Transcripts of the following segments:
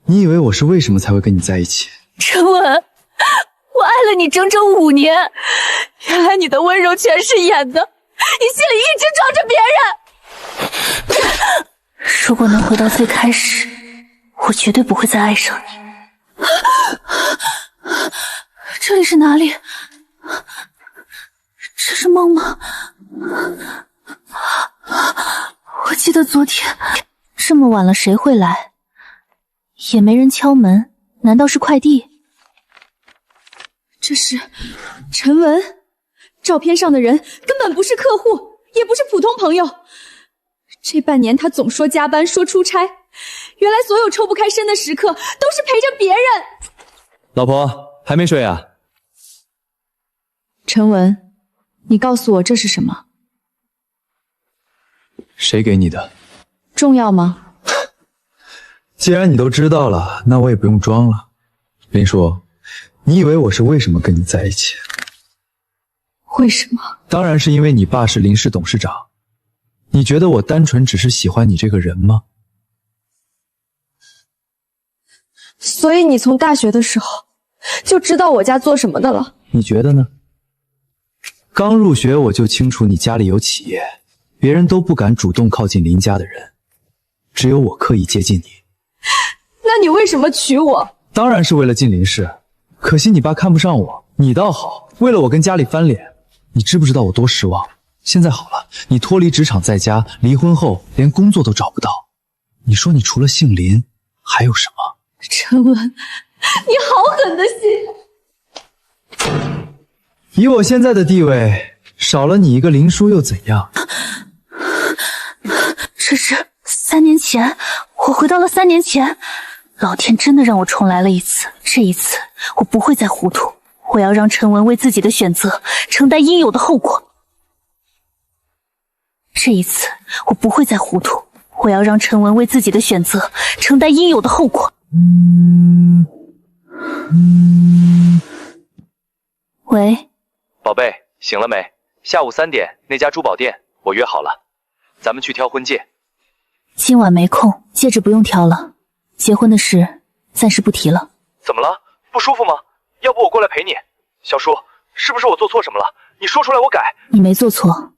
你以为我是为什么才会跟你在一起？陈文，我爱了你整整5年，原来你的温柔全是演的，你心里一直装着别人。如果能回到最开始，我绝对不会再爱上你。这里是哪里？这是梦吗？我记得昨天这么晚了，谁会来？也没人敲门，难道是快递？这是陈文，照片上的人根本不是客户，也不是普通朋友。这半年他总说加班，说出差，原来所有抽不开身的时刻都是陪着别人。老婆，还没睡啊？陈文，你告诉我这是什么？谁给你的？重要吗？既然你都知道了，那我也不用装了。林叔，你以为我是为什么跟你在一起？为什么？当然是因为你爸是林氏董事长。你觉得我单纯只是喜欢你这个人吗？所以你从大学的时候就知道我家做什么的了？你觉得呢？刚入学我就清楚你家里有企业，别人都不敢主动靠近林家的人，只有我刻意接近你。那你为什么娶我？当然是为了进林氏，可惜你爸看不上我，你倒好，为了我跟家里翻脸。你知不知道我多失望？现在好了，你脱离职场在家，离婚后连工作都找不到，你说你除了姓林还有什么？陈文，你好狠的心！以我现在的地位，少了你一个林叔又怎样？这是3年前，我回到了3年前。老天真的让我重来了一次，这一次我不会再糊涂，我要让陈文为自己的选择承担应有的后果。这一次我不会再糊涂，我要让陈文为自己的选择承担应有的后果。喂，宝贝，醒了没？下午3点那家珠宝店我约好了，咱们去挑婚戒。今晚没空，戒指不用挑了，结婚的事暂时不提了。怎么了？不舒服吗？要不我过来陪你。小叔，是不是我做错什么了？你说出来我改。你没做错，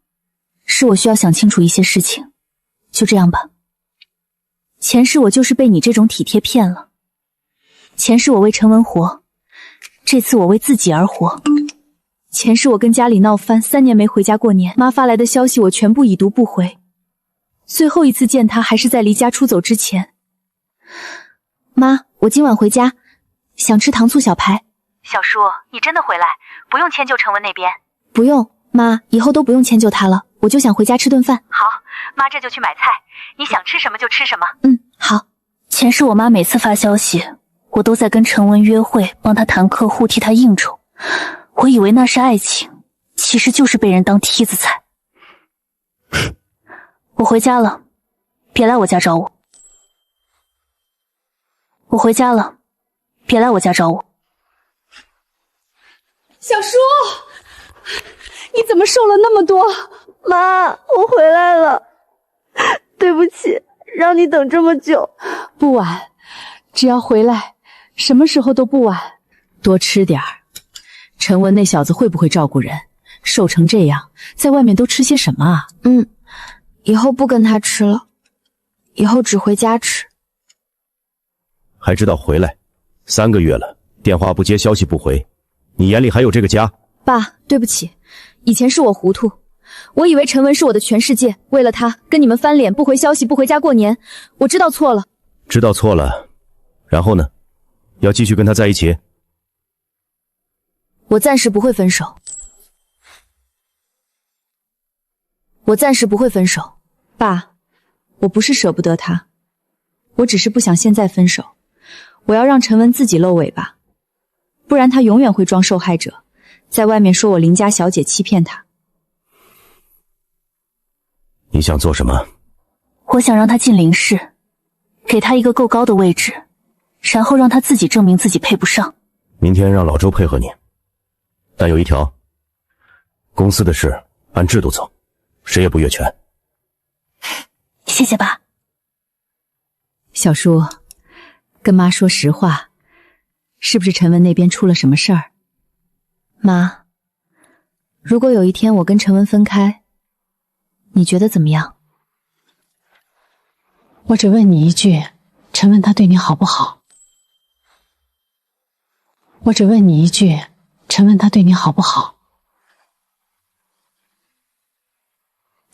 是我需要想清楚一些事情。就这样吧。前世我就是被你这种体贴骗了，前世我为陈文活，这次我为自己而活。前世我跟家里闹翻，3年没回家过年，妈发来的消息我全部已读不回。最后一次见她还是在离家出走之前。妈，我今晚回家，想吃糖醋小排。小叔，你真的回来，不用迁就陈文那边。不用，妈，以后都不用迁就他了，我就想回家吃顿饭。好，妈这就去买菜，你想吃什么就吃什么。好。前世我妈每次发消息，我都在跟陈文约会，帮他谈客户，替他应酬。我以为那是爱情，其实就是被人当梯子踩。我回家了，别来我家找我。我回家了，别来我家找我。小叔，你怎么瘦了那么多？妈，我回来了，对不起，让你等这么久。不晚，只要回来，什么时候都不晚。多吃点儿。陈文那小子会不会照顾人？瘦成这样，在外面都吃些什么啊？以后不跟他吃了，以后只回家吃。还知道回来，3个月了，电话不接，消息不回，你眼里还有这个家？爸，对不起，以前是我糊涂，我以为陈文是我的全世界，为了他跟你们翻脸，不回消息，不回家过年，我知道错了。知道错了，然后呢？要继续跟他在一起？我暂时不会分手。爸，我不是舍不得他，我只是不想现在分手。我要让陈文自己露尾巴，不然他永远会装受害者，在外面说我林家小姐欺骗他。你想做什么？我想让他进林氏，给他一个够高的位置，然后让他自己证明自己配不上。明天让老周配合你，但有一条，公司的事按制度走，谁也不越权。谢谢爸。小叔，跟妈说实话，是不是陈文那边出了什么事儿？妈，如果有一天我跟陈文分开，你觉得怎么样？我只问你一句，陈文他对你好不好？我只问你一句，陈文他对你好不好？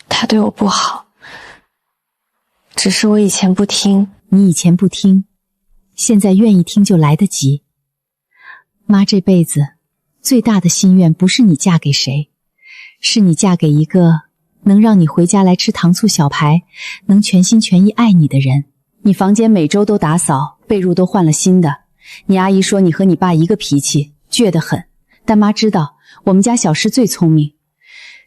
他对我不好，只是我以前不听。你以前不听，现在愿意听就来得及。妈这辈子最大的心愿不是你嫁给谁，是你嫁给一个能让你回家来吃糖醋小排，能全心全意爱你的人。你房间每周都打扫，被褥都换了新的。你阿姨说你和你爸一个脾气，倔得很。但妈知道，我们家小诗最聪明，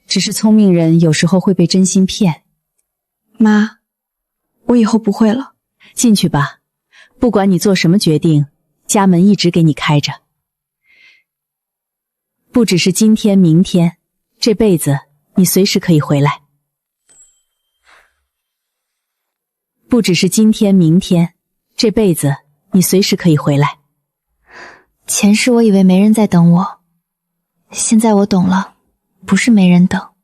只是聪明人有时候会被真心骗。妈，我以后不会了。进去吧，不管你做什么决定，家门一直给你开着。不只是今天、明天，这辈子你随时可以回来。不只是今天、明天，这辈子你随时可以回来。前世我以为没人在等我，现在我懂了，不是没人等，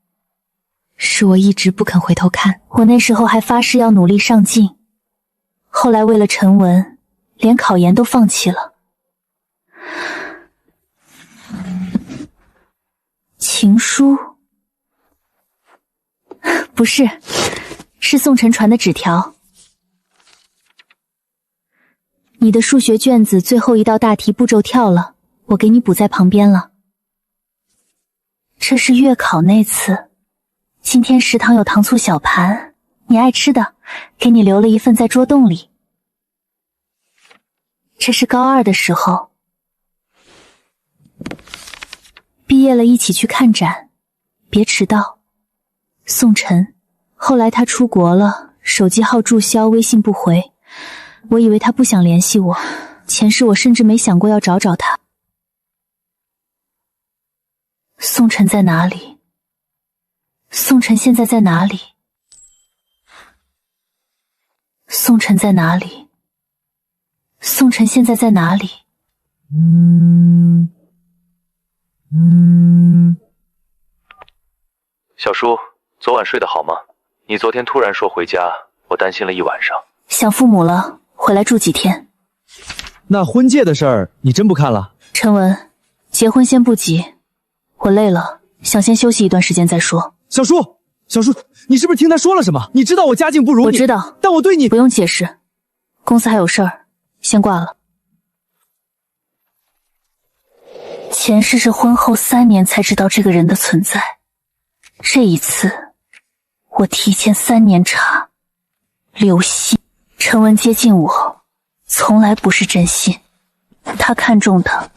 是我一直不肯回头看。我那时候还发誓要努力上进，后来为了陈文，连考研都放弃了。情书？不是，是宋晨传的纸条。你的数学卷子最后一道大题步骤跳了，我给你补在旁边了。这是月考那次，今天食堂有糖醋小盘，你爱吃的，给你留了一份在桌洞里。这是高2的时候，毕业了一起去看展，别迟到。宋晨，后来他出国了，手机号注销，微信不回，我以为他不想联系我，前世我甚至没想过要找找他。宋晨在哪里？宋晨现在在哪里？宋晨在哪里？宋晨现在在哪里？小叔，昨晚睡得好吗？你昨天突然说回家，我担心了一晚上。想父母了，回来住几天。那婚戒的事儿你真不看了？陈文，结婚先不急，我累了，想先休息一段时间再说。小叔，小叔，你是不是听他说了什么？你知道我家境不如你，我知道，但我对你不用解释。公司还有事儿，先挂了。前世是婚后3年才知道这个人的存在，这一次我提前3年查。刘鑫，陈文接近我，从来不是真心，他看中的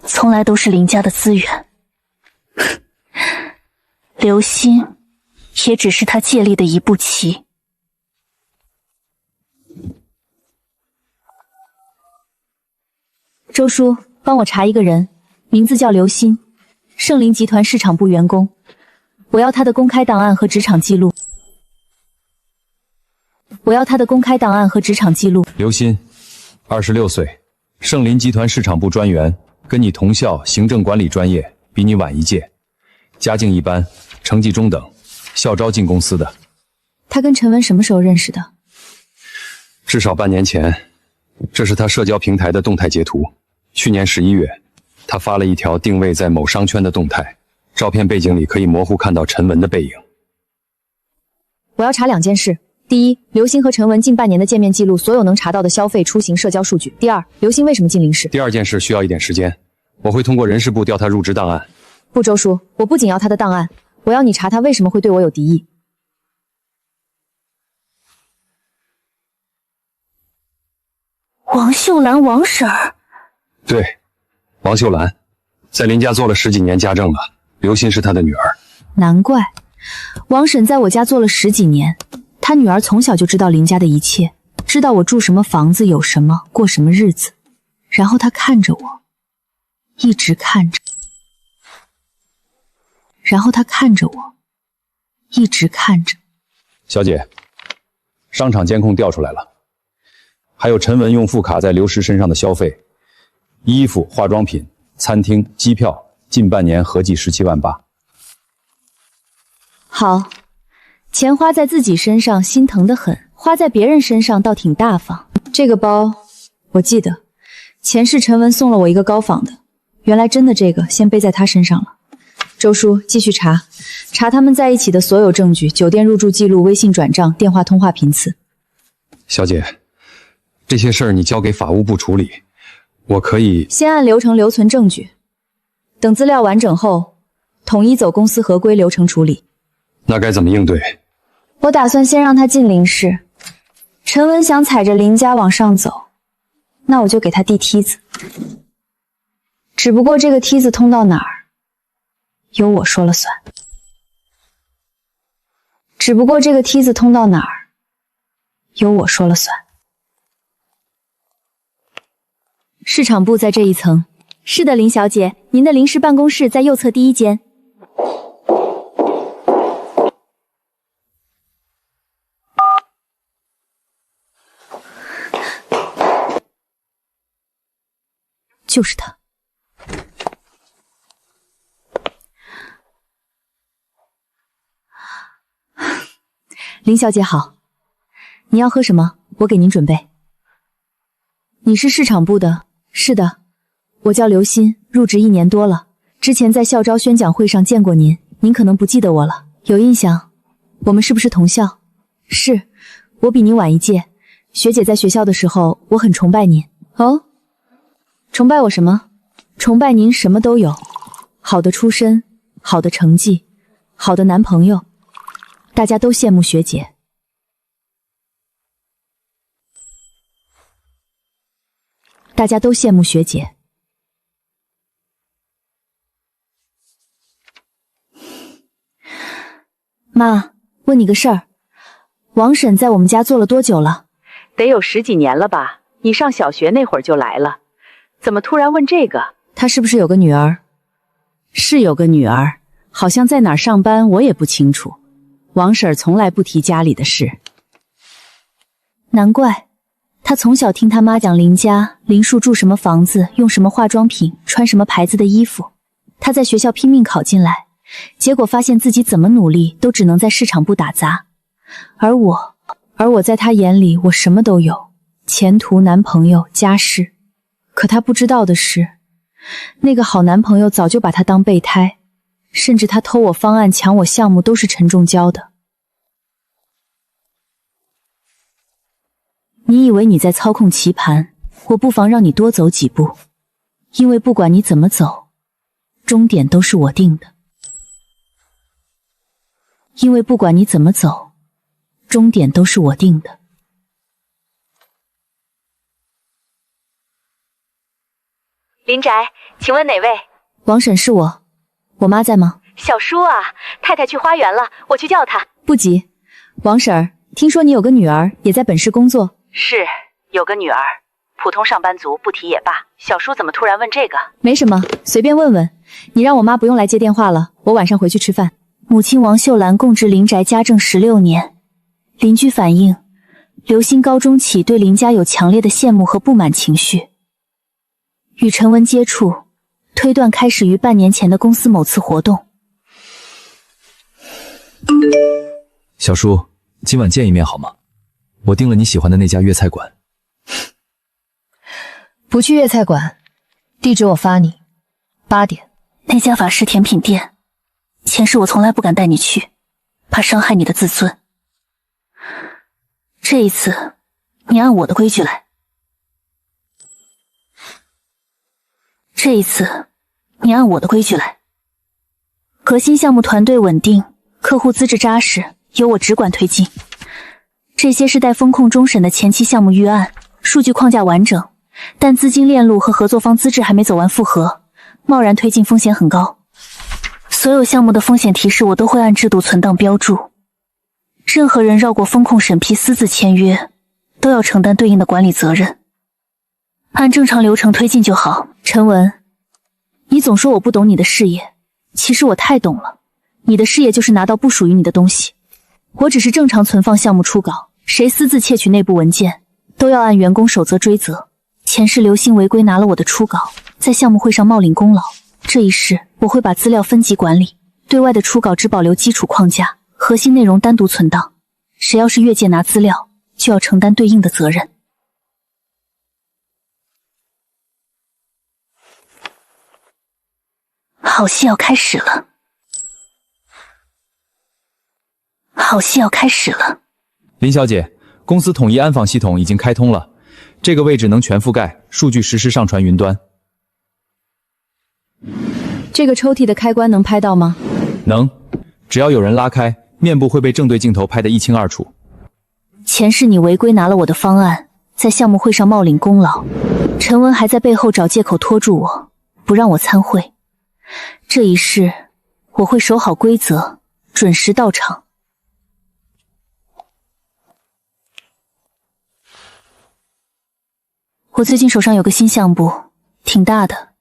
从来都是林家的资源。刘鑫也只是他借力的一步棋。周叔，帮我查一个人，名字叫刘鑫，盛林集团市场部员工，我要他的公开档案和职场记录。刘鑫，26岁，盛林集团市场部专员，跟你同校，行政管理专业，比你晚1届，家境一般，成绩中等，校招进公司的。他跟陈文什么时候认识的？至少半年前。这是他社交平台的动态截图。去年11月，他发了一条定位在某商圈的动态，照片背景里可以模糊看到陈文的背影。我要查2件事。第一，刘鑫和陈文近半年的见面记录，所有能查到的消费、出行、社交数据。第二，刘鑫为什么进林氏？第2件事需要一点时间，我会通过人事部调他入职档案。不，周叔，我不仅要他的档案，我要你查他为什么会对我有敌意。王秀兰，王婶儿。对，王秀兰，在林家做了10几年家政了，刘鑫是她的女儿。难怪，王婶在我家做了10几年，她女儿从小就知道林家的一切，知道我住什么房子，有什么，过什么日子。然后她看着我，一直看着。然后她看着我，一直看着。小姐，商场监控调出来了，还有陈文用副卡在刘石身上的消费，衣服、化妆品、餐厅、机票，近半年合计17万8。好，钱花在自己身上心疼得很，花在别人身上倒挺大方。这个包我记得，前世陈文送了我一个高仿的，原来真的这个先背在他身上了。周叔，继续查他们在一起的所有证据，酒店入住记录、微信转账、电话通话频次。小姐，这些事儿你交给法务部处理，我可以先按流程留存证据，等资料完整后，统一走公司合规流程处理。那该怎么应对？我打算先让他进林氏，陈文想踩着林家往上走，那我就给他递梯子。只不过这个梯子通到哪儿，由我说了算。只不过这个梯子通到哪儿，由我说了算。市场部在这一层。是的，林小姐，您的临时办公室在右侧第1间。就是他。林小姐好，你要喝什么？我给您准备。你是市场部的？是的，我叫刘鑫，入职1年多了。之前在校招宣讲会上见过您，您可能不记得我了。有印象？我们是不是同校？是，我比您晚1届。学姐在学校的时候，我很崇拜您。哦，崇拜我什么？崇拜您什么都有，好的出身，好的成绩，好的男朋友，大家都羡慕学姐。大家都羡慕学姐。妈，问你个事儿，王婶在我们家做了多久了？得有10几年了吧？你上小学那会儿就来了，怎么突然问这个？她是不是有个女儿？是有个女儿，好像在哪儿上班，我也不清楚。王婶儿从来不提家里的事。难怪，她从小听她妈讲林家林树住什么房子，用什么化妆品，穿什么牌子的衣服。她在学校拼命考进来，结果发现自己怎么努力都只能在市场部打杂。而我在她眼里，我什么都有，前途、男朋友、家世。可她不知道的是，那个好男朋友早就把她当备胎，甚至他偷我方案、抢我项目都是陈仲教的。你以为你在操控棋盘，我不妨让你多走几步，因为不管你怎么走，终点都是我定的。因为不管你怎么走，终点都是我定的。林宅，请问哪位？王婶是我，我妈在吗？小叔啊，太太去花园了，我去叫她。不急，王婶儿，听说你有个女儿也在本市工作？是，有个女儿，普通上班族，不提也罢。小叔怎么突然问这个？没什么，随便问问。你让我妈不用来接电话了，我晚上回去吃饭。母亲王秀兰供职林宅家政16年，邻居反映，刘鑫高中起对林家有强烈的羡慕和不满情绪。与陈文接触，推断开始于半年前的公司某次活动。小叔，今晚见一面好吗？我订了你喜欢的那家粤菜馆。不去粤菜馆，地址我发你。8点。那家法式甜品店，前世我从来不敢带你去，怕伤害你的自尊。这一次，你按我的规矩来。这一次，你按我的规矩来。核心项目团队稳定，客户资质扎实，由我只管推进。这些是待风控终审的前期项目预案，数据框架完整，但资金链路和合作方资质还没走完复核，贸然推进风险很高。所有项目的风险提示我都会按制度存档标注，任何人绕过风控审批私自签约，都要承担对应的管理责任。按正常流程推进就好。陈文，你总说我不懂你的事业，其实我太懂了。你的事业就是拿到不属于你的东西，我只是正常存放项目初稿，谁私自窃取内部文件，都要按员工守则追责。前世刘星违规拿了我的初稿，在项目会上冒领功劳。这一世我会把资料分级管理，对外的初稿只保留基础框架，核心内容单独存档。谁要是越界拿资料，就要承担对应的责任。好戏要开始了，好戏要开始了。林小姐，公司统一安防系统已经开通了，这个位置能全覆盖，数据实时上传云端。这个抽屉的开关能拍到吗？能，只要有人拉开，面部会被正对镜头拍得一清二楚。前世你违规拿了我的方案，在项目会上冒领功劳，陈文还在背后找借口拖住我，不让我参会。这一世我会守好规则，准时到场。我最近手上有个新项目，挺大的，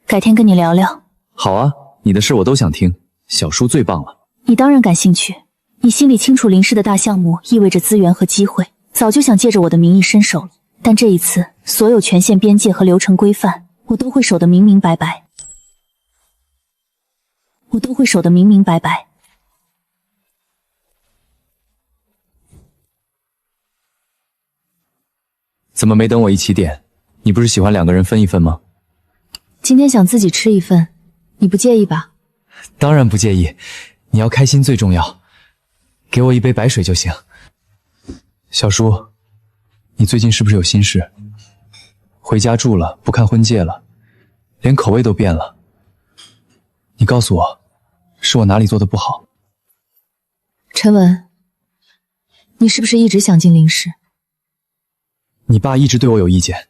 改天跟你聊聊。好啊，你的事我都想听，小叔最棒了。你当然感兴趣，你心里清楚林氏的大项目意味着资源和机会，早就想借着我的名义伸手了。但这一次，所有权限边界和流程规范，我都会守得明明白白。我都会守得明明白白。怎么没等我一起点？你不是喜欢两个人分一份吗？今天想自己吃一份，你不介意吧？当然不介意，你要开心最重要。给我一杯白水就行。小叔，你最近是不是有心事？回家住了，不看婚戒了，连口味都变了。你告诉我，是我哪里做的不好？陈文，你是不是一直想进林氏？你爸一直对我有意见，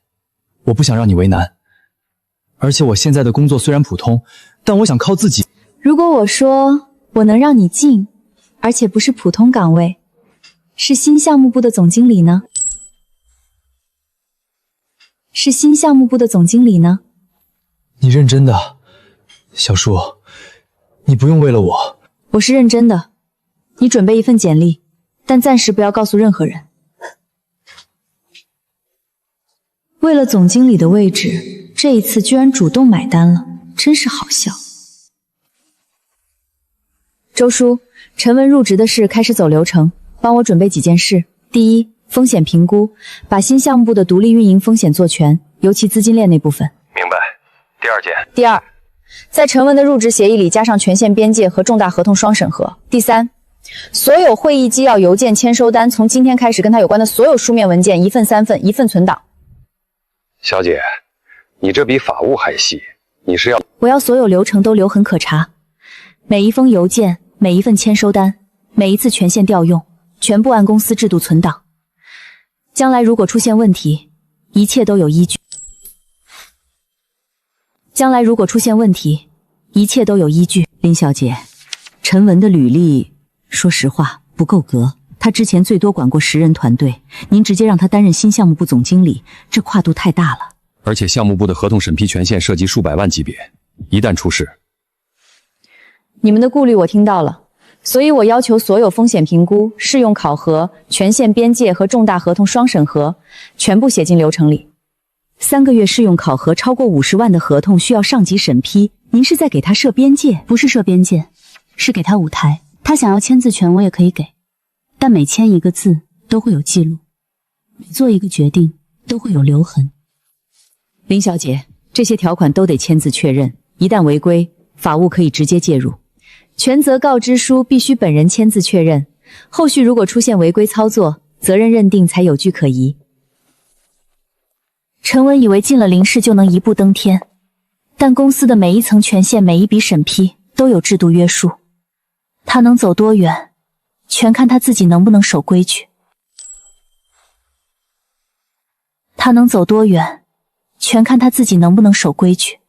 我不想让你为难。而且我现在的工作虽然普通，但我想靠自己。如果我说我能让你进，而且不是普通岗位，是新项目部的总经理呢？是新项目部的总经理呢？你认真的？小叔，你不用为了我。我是认真的。你准备一份简历，但暂时不要告诉任何人。为了总经理的位置，这一次居然主动买单了，真是好笑。周叔，陈文入职的事开始走流程，帮我准备几件事。第一，风险评估，把新项目部的独立运营风险做全，尤其资金链那部分。明白。第二件。第二，在陈文的入职协议里加上权限边界和重大合同双审核。第三，所有会议纪要、邮件、签收单，从今天开始跟他有关的所有书面文件，1份3份，1份存档。小姐，你这比法务还细，你是要……我要所有流程都留痕可查，每一封邮件，每一份签收单，每一次权限调用，全部按公司制度存档。将来如果出现问题，一切都有依据。将来如果出现问题，一切都有依据。林小姐，陈文的履历，说实话不够格。他之前最多管过10人团队，您直接让他担任新项目部总经理，这跨度太大了。而且项目部的合同审批权限涉及数百万级别，一旦出事……你们的顾虑我听到了，所以我要求所有风险评估、适用考核、权限边界和重大合同双审核全部写进流程里。3个月试用考核超过50万的合同需要上级审批，您是在给他设边界？不是设边界，是给他舞台。他想要签字权我也可以给，但每签一个字都会有记录，每做一个决定都会有留痕。林小姐，这些条款都得签字确认，一旦违规，法务可以直接介入。权责告知书必须本人签字确认，后续如果出现违规操作，责任认定才有据可疑。陈文以为进了林氏就能一步登天，但公司的每一层权限、每一笔审批都有制度约束，他能走多远，全看他自己能不能守规矩。他能走多远，全看他自己能不能守规矩。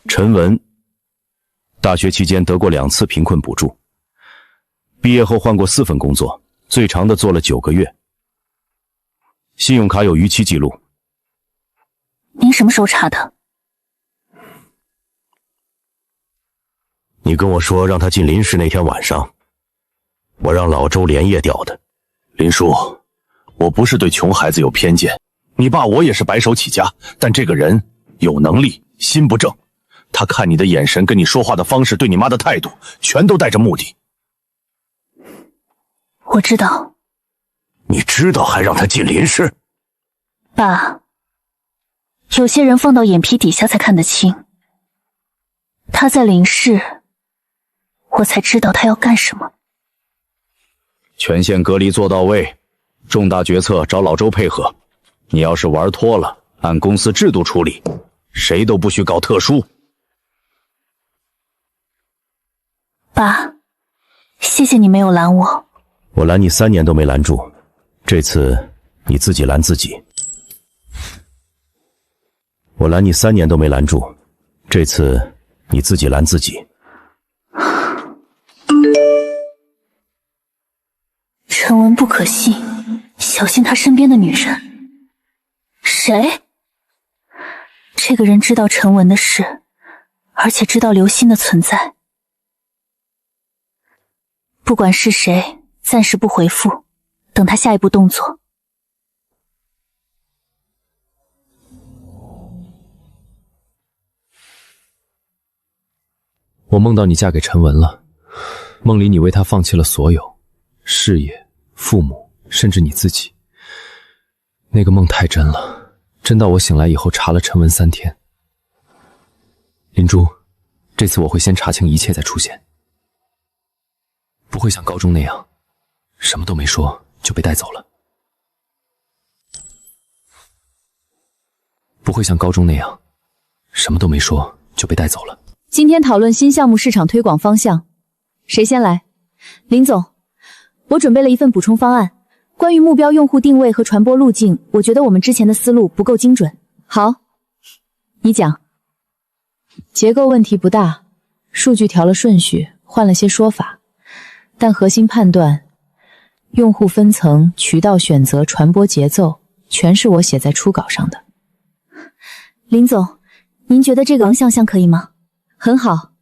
陈文，大学期间得过2次贫困补助，毕业后换过4份工作，最长的做了9个月。信用卡有逾期记录。您什么时候查的？你跟我说让他进林氏那天晚上，我让老周连夜调的。林叔，我不是对穷孩子有偏见，你爸我也是白手起家，但这个人有能力，心不正。他看你的眼神，跟你说话的方式，对你妈的态度，全都带着目的。我知道。你知道还让他进林氏？爸，有些人放到眼皮底下才看得清。他在林氏，我才知道他要干什么。权限隔离做到位，重大决策找老周配合。你要是玩脱了，按公司制度处理，谁都不许搞特殊。爸，谢谢你没有拦我。我拦你3年都没拦住，这次你自己拦自己。我拦你3年都没拦住，这次你自己拦自己。陈文不可信，小心他身边的女人。谁？这个人知道陈文的事，而且知道刘欣的存在。不管是谁，暂时不回复，等他下一步动作。我梦到你嫁给陈文了，梦里你为他放弃了所有，事业、父母，甚至你自己。那个梦太真了，真到我醒来以后查了陈文3天。林珠，这次我会先查清一切再出现，不会像高中那样，什么都没说就被带走了。不会像高中那样，什么都没说就被带走了。今天讨论新项目市场推广方向，谁先来？林总，我准备了一份补充方案，关于目标用户定位和传播路径，我觉得我们之前的思路不够精准。好，你讲。结构问题不大，数据调了顺序，换了些说法，但核心判断、用户分层、渠道选择、传播节奏，全是我写在初稿上的。林总，您觉得这个方向可以吗？很好，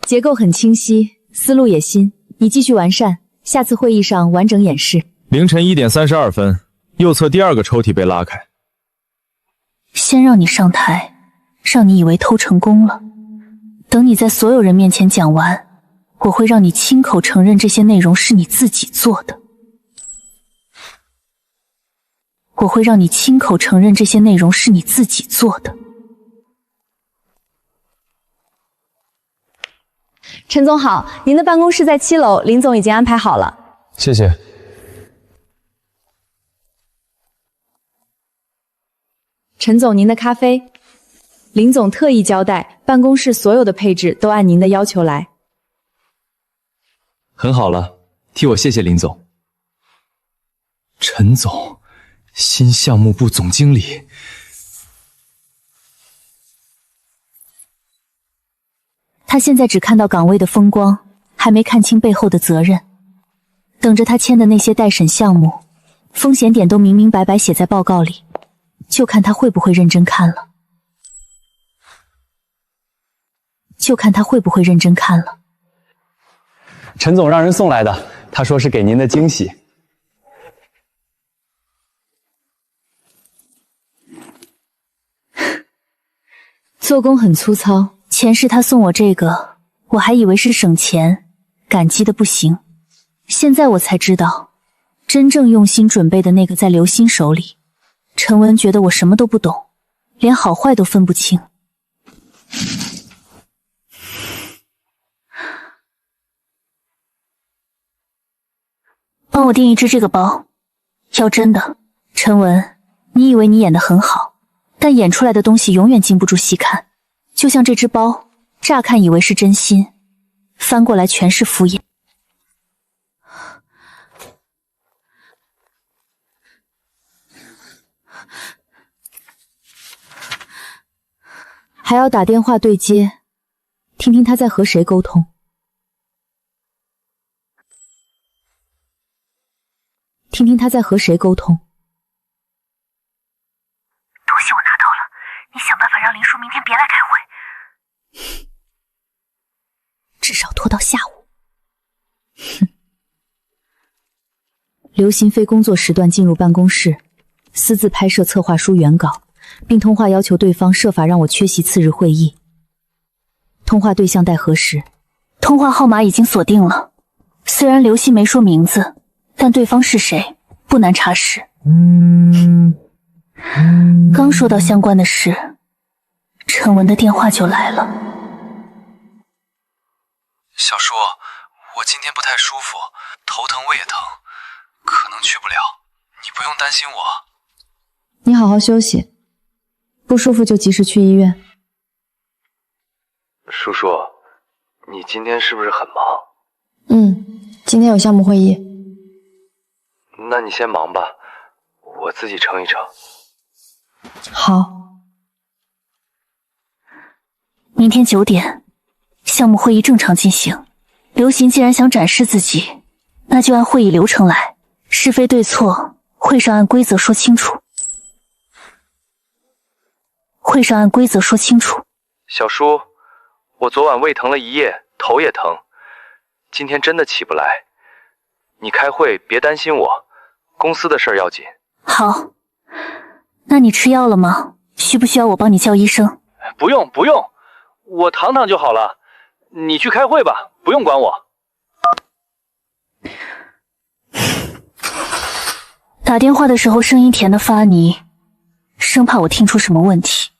结构很清晰，思路也新，你继续完善，下次会议上完整演示。凌晨1点32分，右侧第2个抽屉被拉开。先让你上台，让你以为偷成功了。等你在所有人面前讲完，我会让你亲口承认这些内容是你自己做的。我会让你亲口承认这些内容是你自己做的。陈总好，您的办公室在7楼，林总已经安排好了。谢谢。陈总，您的咖啡。林总特意交代，办公室所有的配置都按您的要求来。很好了，替我谢谢林总。陈总，新项目部总经理。他现在只看到岗位的风光，还没看清背后的责任。等着他签的那些待审项目，风险点都明明白白写在报告里，就看他会不会认真看了。陈总让人送来的，他说是给您的惊喜。做工很粗糙。前世他送我这个，我还以为是省钱，感激的不行。现在我才知道，真正用心准备的那个在刘欣手里。陈文觉得我什么都不懂，连好坏都分不清。帮我订一只这个包，要真的。陈文，你以为你演得很好，但演出来的东西永远经不住细看。就像这只包，乍看以为是真心，翻过来全是敷衍。还要打电话对接，听听他在和谁沟通。东西我拿到了，你想办法让林叔明天别来开会。至少拖到下午。刘鑫非工作时段进入办公室，私自拍摄策划书原稿，并通话要求对方设法让我缺席次日会议。通话对象待核实，通话号码已经锁定了。虽然刘鑫没说名字，但对方是谁不难查实。刚说到相关的事，陈文的电话就来了。小叔，我今天不太舒服，头疼胃也疼，可能去不了，你不用担心我。你好好休息，不舒服就及时去医院。叔叔，你今天是不是很忙？今天有项目会议。那你先忙吧，我自己撑一撑。好。明天9点，项目会议正常进行。刘鑫既然想展示自己，那就按会议流程来，是非对错，会上按规则说清楚。会上按规则说清楚。小叔，我昨晚胃疼了一夜，头也疼，今天真的起不来。你开会别担心我，公司的事儿要紧。好，那你吃药了吗？需不需要我帮你叫医生？不用，我躺躺就好了。你去开会吧，不用管我。打电话的时候声音甜的发泥，生怕我听出什么问题。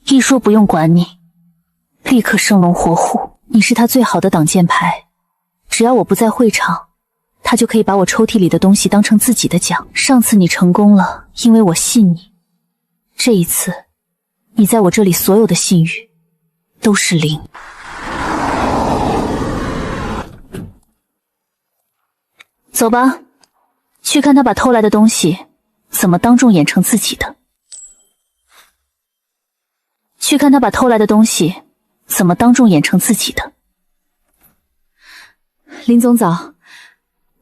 一说不用管你，立刻生龙活虎。你是他最好的挡箭牌，只要我不在会场，他就可以把我抽屉里的东西当成自己的奖。上次你成功了，因为我信你。这一次，你在我这里所有的信誉都是0。走吧，去看他把偷来的东西怎么当众演成自己的。去看他把偷来的东西怎么当众演成自己的。林总早，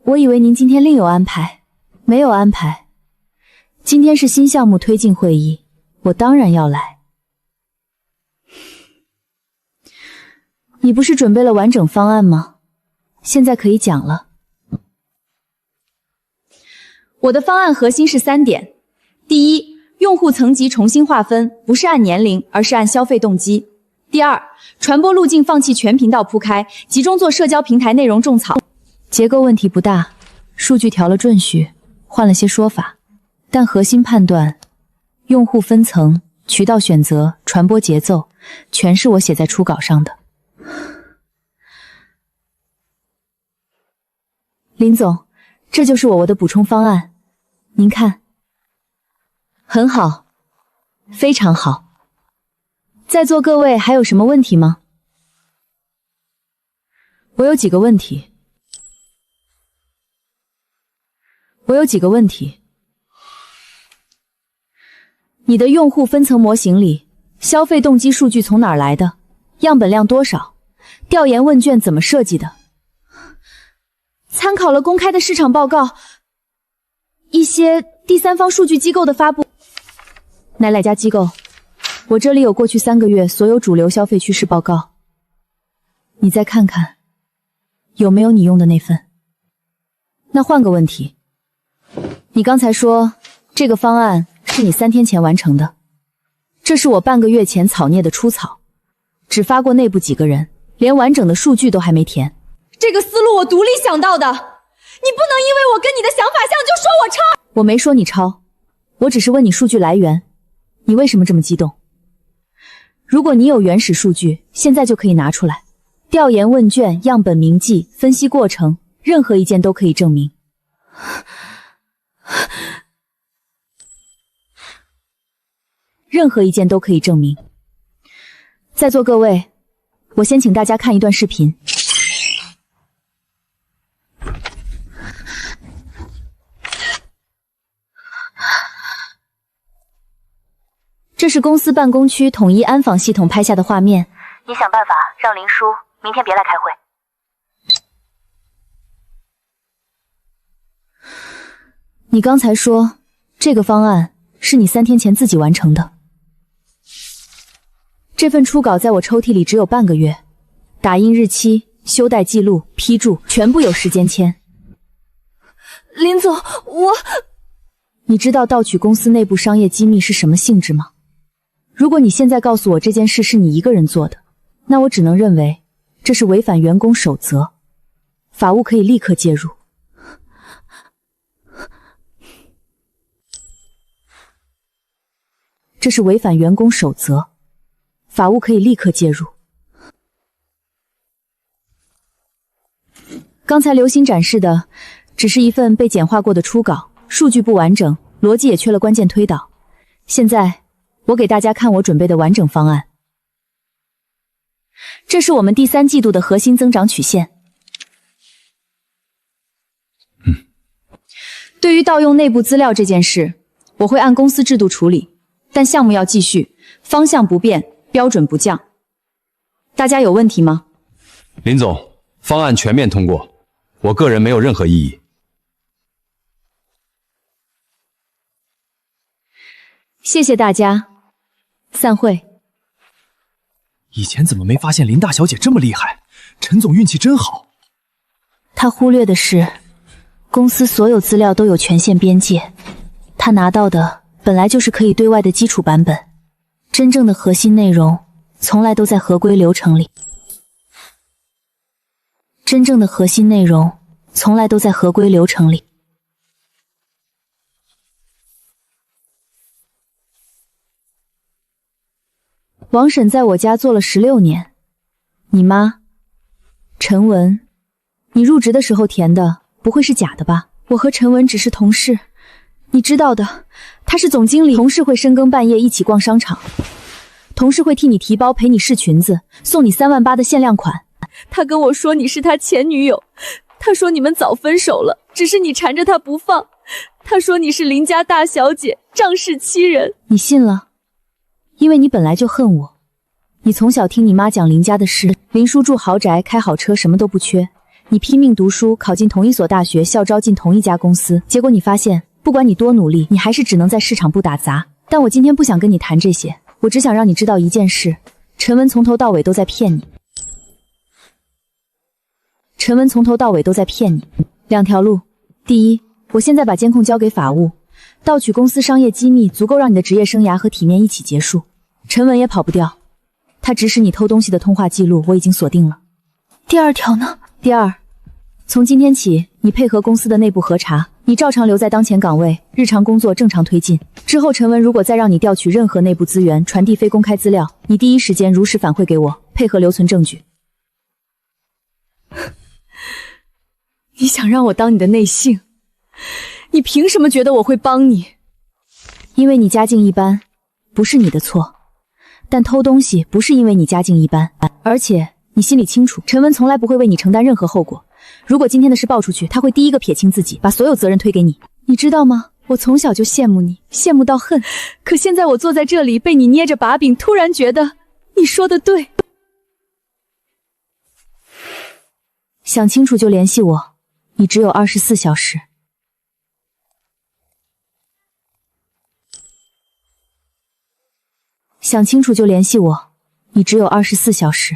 我以为您今天另有安排，没有安排。今天是新项目推进会议，我当然要来。你不是准备了完整方案吗？现在可以讲了。我的方案核心是3点：第一，用户层级重新划分，不是按年龄，而是按消费动机。第二，传播路径放弃全频道铺开，集中做社交平台内容种草。结构问题不大，数据调了顺序，换了些说法，但核心判断、用户分层、渠道选择、传播节奏，全是我写在初稿上的。林总，这就是我的补充方案，您看。很好，非常好。在座各位还有什么问题吗？我有几个问题。你的用户分层模型里，消费动机数据从哪儿来的？样本量多少？调研问卷怎么设计的？参考了公开的市场报告，一些第三方数据机构的发布。哪家机构？我这里有过去3个月所有主流消费趋势报告，你再看看，有没有你用的那份？那换个问题，你刚才说这个方案是你3天前完成的，这是我半个月前草拟的初草，只发过内部几个人，连完整的数据都还没填。这个思路我独立想到的，你不能因为我跟你的想法像就说我抄。我没说你抄，我只是问你数据来源，你为什么这么激动？如果你有原始数据，现在就可以拿出来。调研问卷、样本名记、分析过程，任何一件都可以证明。任何一件都可以证明。在座各位，我先请大家看一段视频。这是公司办公区统一安防系统拍下的画面。你想办法让林叔明天别来开会。你刚才说这个方案是你3天前自己完成的。这份初稿在我抽屉里只有半个月，打印日期、修带记录、批注全部有时间签。林总，你知道盗取公司内部商业机密是什么性质吗？如果你现在告诉我这件事是你一个人做的，那我只能认为这是违反员工守则，法务可以立刻介入。这是违反员工守则，法务可以立刻介入。刚才刘鑫展示的只是一份被简化过的初稿，数据不完整，逻辑也缺了关键推导。现在我给大家看我准备的完整方案。这是我们第3季度的核心增长曲线。对于盗用内部资料这件事，我会按公司制度处理，但项目要继续，方向不变，标准不降。大家有问题吗？林总，方案全面通过，我个人没有任何异议。谢谢大家，散会。以前怎么没发现林大小姐这么厉害？陈总运气真好。他忽略的是，公司所有资料都有权限边界，他拿到的本来就是可以对外的基础版本，真正的核心内容从来都在合规流程里。真正的核心内容从来都在合规流程里。王婶在我家做了16年，你妈陈文，你入职的时候填的不会是假的吧？我和陈文只是同事，你知道的，他是总经理，同事会深更半夜一起逛商场，同事会替你提包陪你试裙子，送你38000的限量款。他跟我说你是他前女友，他说你们早分手了，只是你缠着他不放。他说你是林家大小姐，仗势欺人。你信了？因为你本来就恨我。你从小听你妈讲林家的事，林叔住豪宅，开好车，什么都不缺。你拼命读书，考进同一所大学，校招进同一家公司，结果你发现，不管你多努力，你还是只能在市场部打杂。但我今天不想跟你谈这些，我只想让你知道一件事：陈文从头到尾都在骗你。陈文从头到尾都在骗你。2条路：第一，我现在把监控交给法务，盗取公司商业机密足够让你的职业生涯和体面一起结束，陈文也跑不掉。他指使你偷东西的通话记录我已经锁定了。第2条呢？第2，从今天起，你配合公司的内部核查，你照常留在当前岗位，日常工作正常推进。之后陈文如果再让你调取任何内部资源，传递非公开资料，你第一时间如实反馈给我，配合留存证据。你想让我当你的内杏？你凭什么觉得我会帮你？因为你家境一般，不是你的错。但偷东西不是因为你家境一般，而且你心里清楚，陈文从来不会为你承担任何后果。如果今天的事爆出去，他会第一个撇清自己，把所有责任推给你。你知道吗？我从小就羡慕你，羡慕到恨。可现在我坐在这里，被你捏着把柄，突然觉得你说的对。想清楚就联系我，你只有24小时。想清楚就联系我，你只有24小时。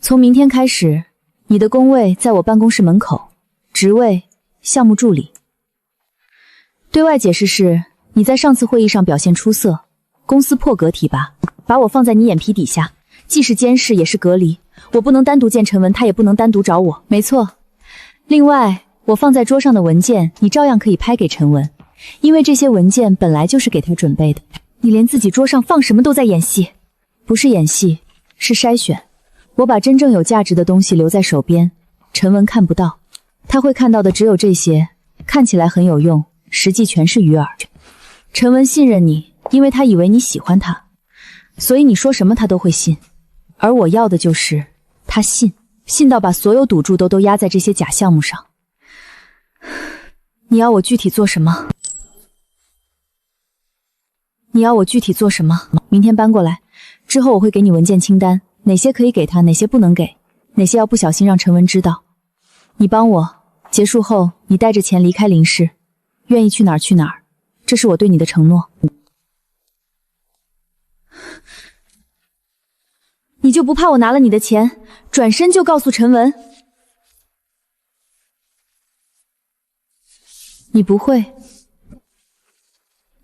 从明天开始，你的工位在我办公室门口，职位项目助理。对外解释是你在上次会议上表现出色，公司破格提拔，把我放在你眼皮底下，既是监视也是隔离。我不能单独见陈文，他也不能单独找我。没错。另外，我放在桌上的文件，你照样可以拍给陈文，因为这些文件本来就是给他准备的。你连自己桌上放什么都在演戏，不是演戏，是筛选。我把真正有价值的东西留在手边，陈文看不到，他会看到的只有这些，看起来很有用，实际全是鱼饵。陈文信任你，因为他以为你喜欢他，所以你说什么他都会信。而我要的就是他信，信到把所有赌注都压在这些假项目上。你要我具体做什么？你要我具体做什么？明天搬过来之后，我会给你文件清单，哪些可以给他，哪些不能给，哪些要不小心让陈文知道。你帮我，结束后你带着钱离开林氏，愿意去哪儿去哪儿，这是我对你的承诺。你就不怕我拿了你的钱，转身就告诉陈文？你不会，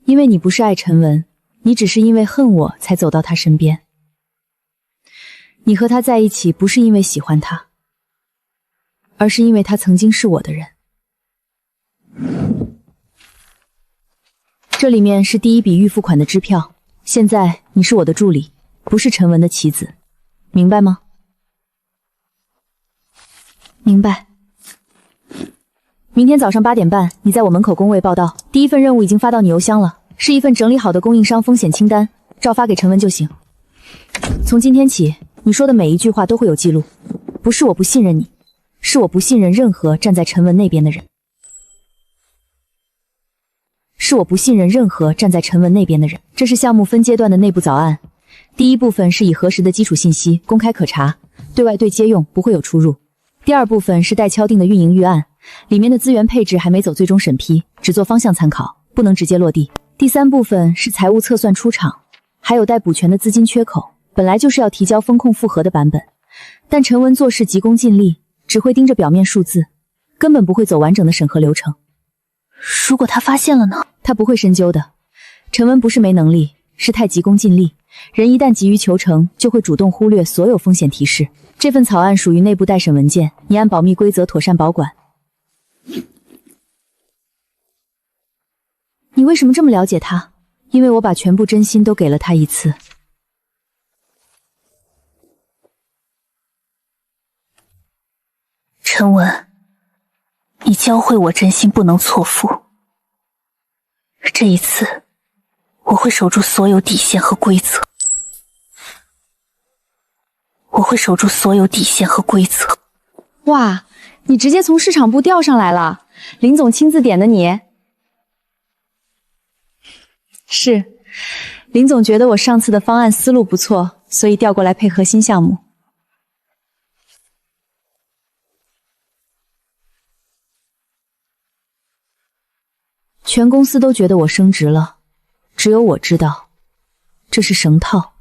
因为你不是爱陈文，你只是因为恨我才走到他身边。你和他在一起不是因为喜欢他，而是因为他曾经是我的人。这里面是第一笔预付款的支票，现在你是我的助理，不是陈文的棋子，明白吗？明白。明天早上8点半，你在我门口工位报到。第一份任务已经发到你邮箱了，是一份整理好的供应商风险清单，照发给陈文就行。从今天起，你说的每一句话都会有记录。不是我不信任你，是我不信任任何站在陈文那边的人。是我不信任任何站在陈文那边的人。这是项目分阶段的内部早案。第一部分是以核实的基础信息，公开可查，对外对接用，不会有出入。第二部分是待敲定的运营预案，里面的资源配置还没走最终审批，只做方向参考，不能直接落地。第三部分是财务测算出场，还有待补全的资金缺口，本来就是要提交风控复核的版本，但陈文做事急功近利，只会盯着表面数字，根本不会走完整的审核流程。如果他发现了呢？他不会深究的。陈文不是没能力，是太急功近利，人一旦急于求成，就会主动忽略所有风险提示。这份草案属于内部待审文件，你按保密规则妥善保管。你为什么这么了解他？因为我把全部真心都给了他一次。陈文，你教会我真心不能错付。这一次，我会守住所有底线和规则。我会守住所有底线和规则。哇，你直接从市场部调上来了，林总亲自点的你。是，林总觉得我上次的方案思路不错，所以调过来配合新项目。全公司都觉得我升职了，只有我知道，这是绳套。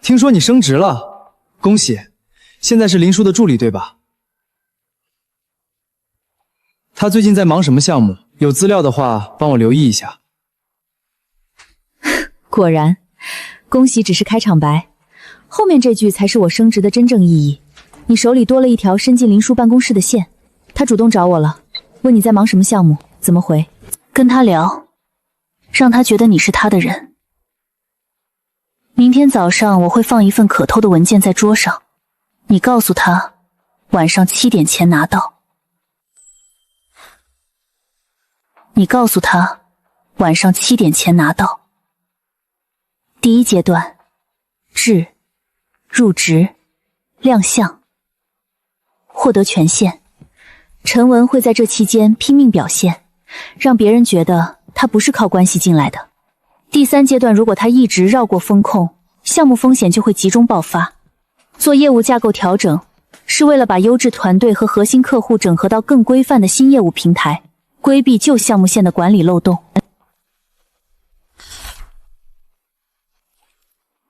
听说你升职了，恭喜！现在是林叔的助理对吧？他最近在忙什么项目？有资料的话，帮我留意一下。果然，恭喜只是开场白，后面这句才是我升职的真正意义。你手里多了一条伸进林叔办公室的线，他主动找我了，问你在忙什么项目，怎么回？跟他聊，让他觉得你是他的人。明天早上我会放一份可偷的文件在桌上，你告诉他，晚上7点前拿到。你告诉他，晚上7点前拿到。第一阶段，入职、亮相、获得权限。陈文会在这期间拼命表现，让别人觉得他不是靠关系进来的。第三阶段，如果他一直绕过风控，项目风险就会集中爆发。做业务架构调整，是为了把优质团队和核心客户整合到更规范的新业务平台，规避旧项目线的管理漏洞。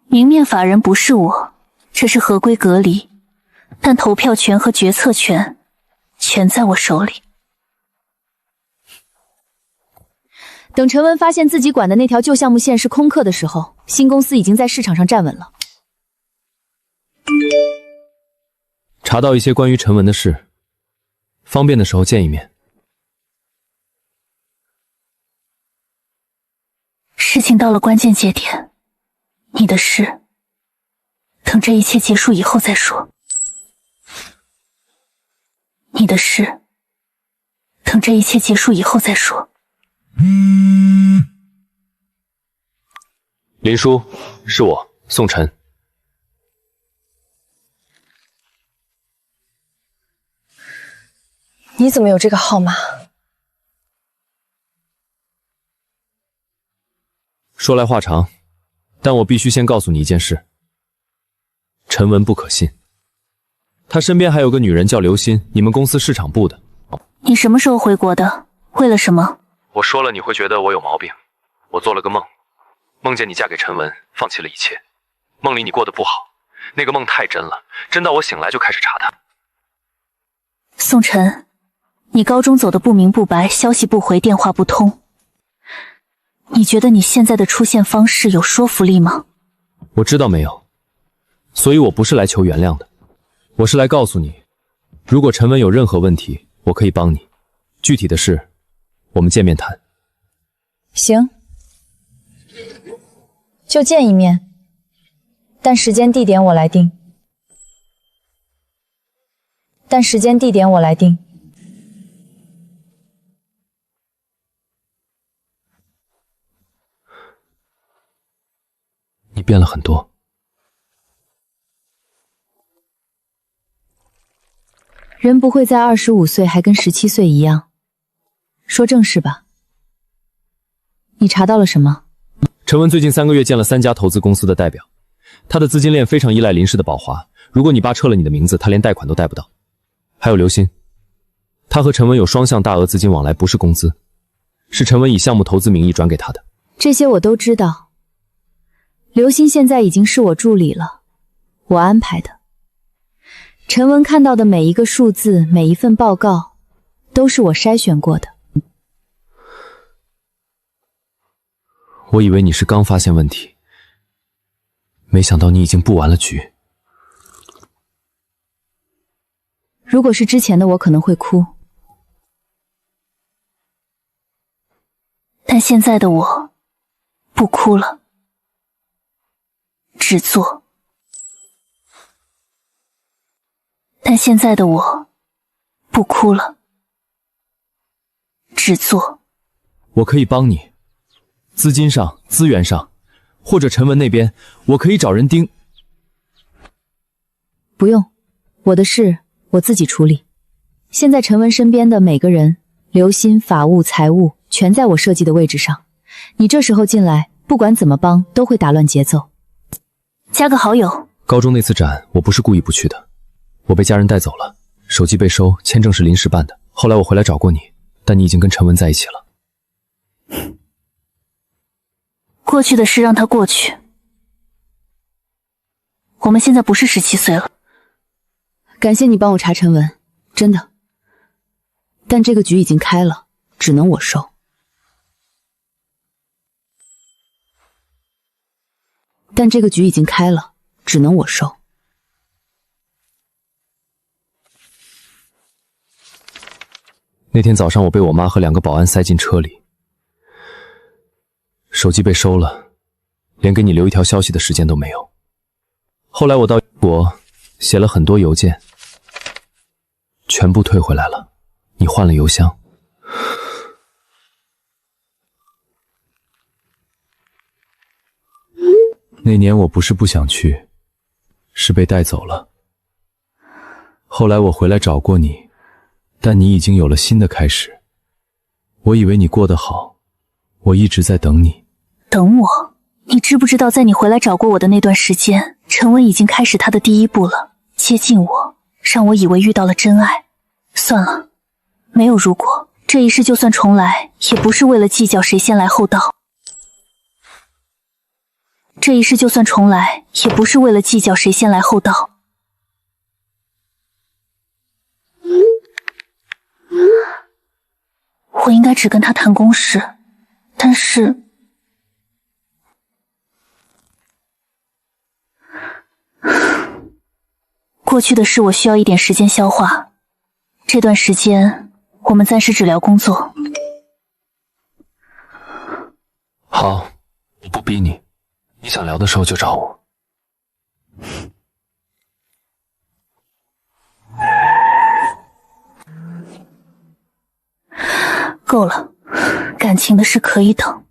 明面法人不是我，这是合规隔离，但投票权和决策权全在我手里。等陈文发现自己管的那条旧项目线是空客的时候，新公司已经在市场上站稳了。查到一些关于陈文的事，方便的时候见一面。事情到了关键节点，你的事，等这一切结束以后再说。你的事，等这一切结束以后再说。林叔，是我，宋晨。你怎么有这个号码？说来话长，但我必须先告诉你一件事：陈文不可信，他身边还有个女人叫刘欣，你们公司市场部的。你什么时候回国的？为了什么？我说了你会觉得我有毛病。我做了个梦，梦见你嫁给陈文，放弃了一切。梦里你过得不好，那个梦太真了，真到我醒来就开始查他。宋晨，你高中走的不明不白，消息不回，电话不通。你觉得你现在的出现方式有说服力吗？我知道没有，所以我不是来求原谅的，我是来告诉你，如果陈文有任何问题，我可以帮你。具体的事，我们见面谈。行，就见一面，但时间地点我来定。你变了很多。人不会在25岁还跟17岁一样。说正事吧。你查到了什么？陈文最近3个月见了3家投资公司的代表，他的资金链非常依赖林氏的宝华，如果你爸撤了你的名字，他连贷款都贷不到。还有刘鑫，他和陈文有双向大额资金往来，不是工资，是陈文以项目投资名义转给他的。这些我都知道。刘鑫现在已经是我助理了，我安排的。陈文看到的每一个数字，每一份报告，都是我筛选过的。我以为你是刚发现问题，没想到你已经布完了局。如果是之前的我，可能会哭。但现在的我，不哭了。只做。但现在的我不哭了，只做。我可以帮你，资金上、资源上，或者陈文那边，我可以找人盯。不用，我的事我自己处理。现在陈文身边的每个人，刘鑫、法务、财务，全在我设计的位置上。你这时候进来，不管怎么帮，都会打乱节奏。加个好友。高中那次展，我不是故意不去的，我被家人带走了，手机被收，签证是临时办的。后来我回来找过你，但你已经跟陈文在一起了。过去的事让它过去，我们现在不是17岁了。感谢你帮我查陈文，真的。但这个局已经开了，只能我收。那天早上，我被我妈和2个保安塞进车里，手机被收了，连给你留一条消息的时间都没有。后来我到英国写了很多邮件，全部退回来了。你换了邮箱。那年我不是不想去，是被带走了。后来我回来找过你，但你已经有了新的开始。我以为你过得好，我一直在等你。等我？你知不知道，在你回来找过我的那段时间，陈文已经开始他的第一步了，接近我，让我以为遇到了真爱。算了，没有如果，这一世就算重来，也不是为了计较谁先来后到。这一世就算重来，也不是为了计较谁先来后到。我应该只跟他谈公事，但是过去的事我需要一点时间消化。这段时间我们暂时只聊工作。好，我不逼你，你想聊的时候就找我。够了，感情的事可以等。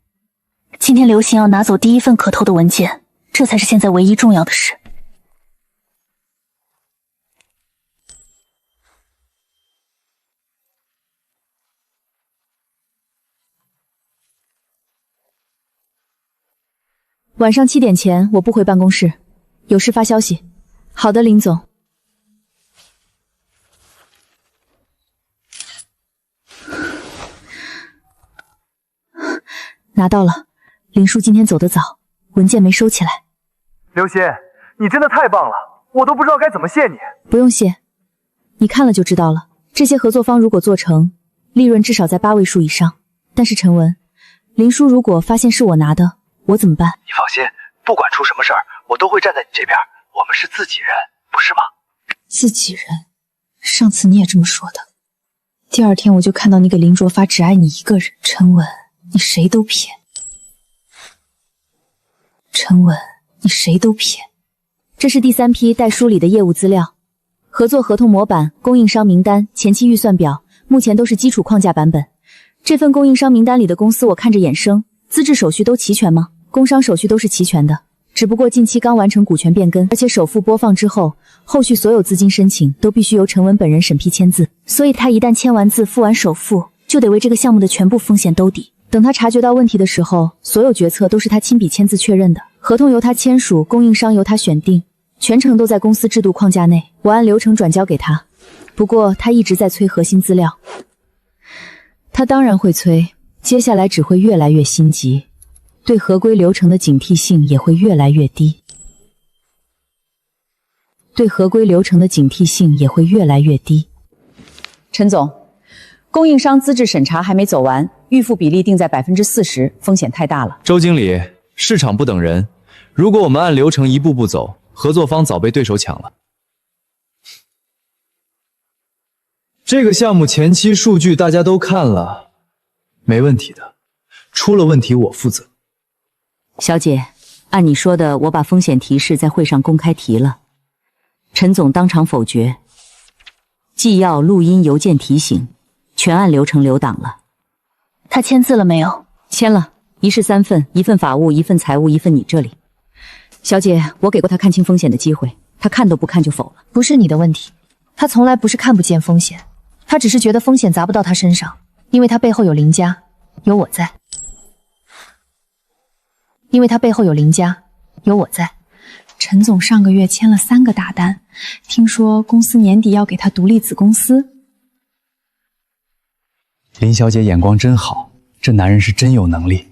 今天刘行要拿走第一份可偷的文件，这才是现在唯一重要的事。晚上7点前我不回办公室，有事发消息。好的，林总。拿到了，林叔今天走得早，文件没收起来。刘鑫，你真的太棒了，我都不知道该怎么谢你。不用谢，你看了就知道了。这些合作方如果做成，利润至少在8位数以上。但是陈文，林叔如果发现是我拿的，我怎么办？你放心，不管出什么事儿，我都会站在你这边。我们是自己人，不是吗？自己人，上次你也这么说的。第二天我就看到你给林卓发只爱你一个人。陈文，你谁都骗。陈文，你谁都骗。这是第3批待梳理的业务资料，合作合同模板、供应商名单、前期预算表，目前都是基础框架版本。这份供应商名单里的公司我看着眼生，资质手续都齐全吗？工商手续都是齐全的，只不过近期刚完成股权变更，而且首付播放之后，后续所有资金申请都必须由陈文本人审批签字，所以他一旦签完字付完首付，就得为这个项目的全部风险兜底。等他察觉到问题的时候，所有决策都是他亲笔签字确认的，合同由他签署，供应商由他选定，全程都在公司制度框架内，我按流程转交给他。不过他一直在催核心资料，他当然会催，接下来只会越来越心急，对合规流程的警惕性也会越来越低。陈总，供应商资质审查还没走完，预付比例定在40%，风险太大了。周经理，市场不等人，如果我们按流程一步步走，合作方早被对手抢了。这个项目前期数据大家都看了，没问题的，出了问题我负责。小姐，按你说的，我把风险提示在会上公开提了。陈总当场否决，纪要、录音、邮件提醒，全按流程留档了。他签字了没有？签了，一式3份，一份法务，一份财务，一份你这里。小姐，我给过他看清风险的机会，他看都不看就否了。不是你的问题，他从来不是看不见风险，他只是觉得风险砸不到他身上，因为他背后有林家，有我在。陈总上个月签了3个大单，听说公司年底要给他独立子公司。林小姐眼光真好，这男人是真有能力。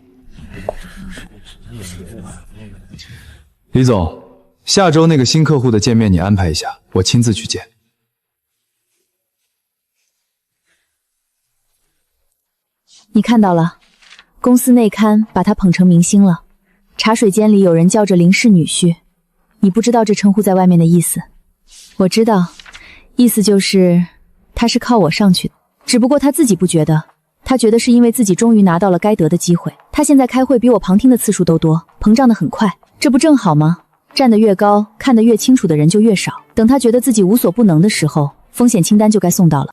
李总，下周那个新客户的见面你安排一下，我亲自去见。你看到了，公司内刊把他捧成明星了。茶水间里有人叫着林氏女婿，你不知道这称呼在外面的意思。我知道，意思就是他是靠我上去的，只不过他自己不觉得，他觉得是因为自己终于拿到了该得的机会。他现在开会比我旁听的次数都多，膨胀得很快，这不正好吗？站得越高，看得越清楚的人就越少。等他觉得自己无所不能的时候，风险清单就该送到了。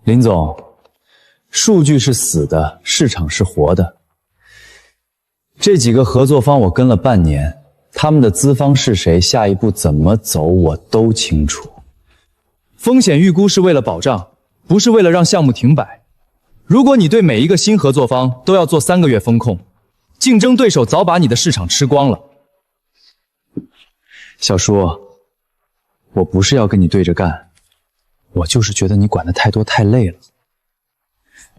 林总，数据是死的，市场是活的。这几个合作方我跟了半年，他们的资方是谁，下一步怎么走我都清楚。风险预估是为了保障，不是为了让项目停摆。如果你对每一个新合作方都要做3个月风控，竞争对手早把你的市场吃光了。小叔，我不是要跟你对着干，我就是觉得你管得太多太累了。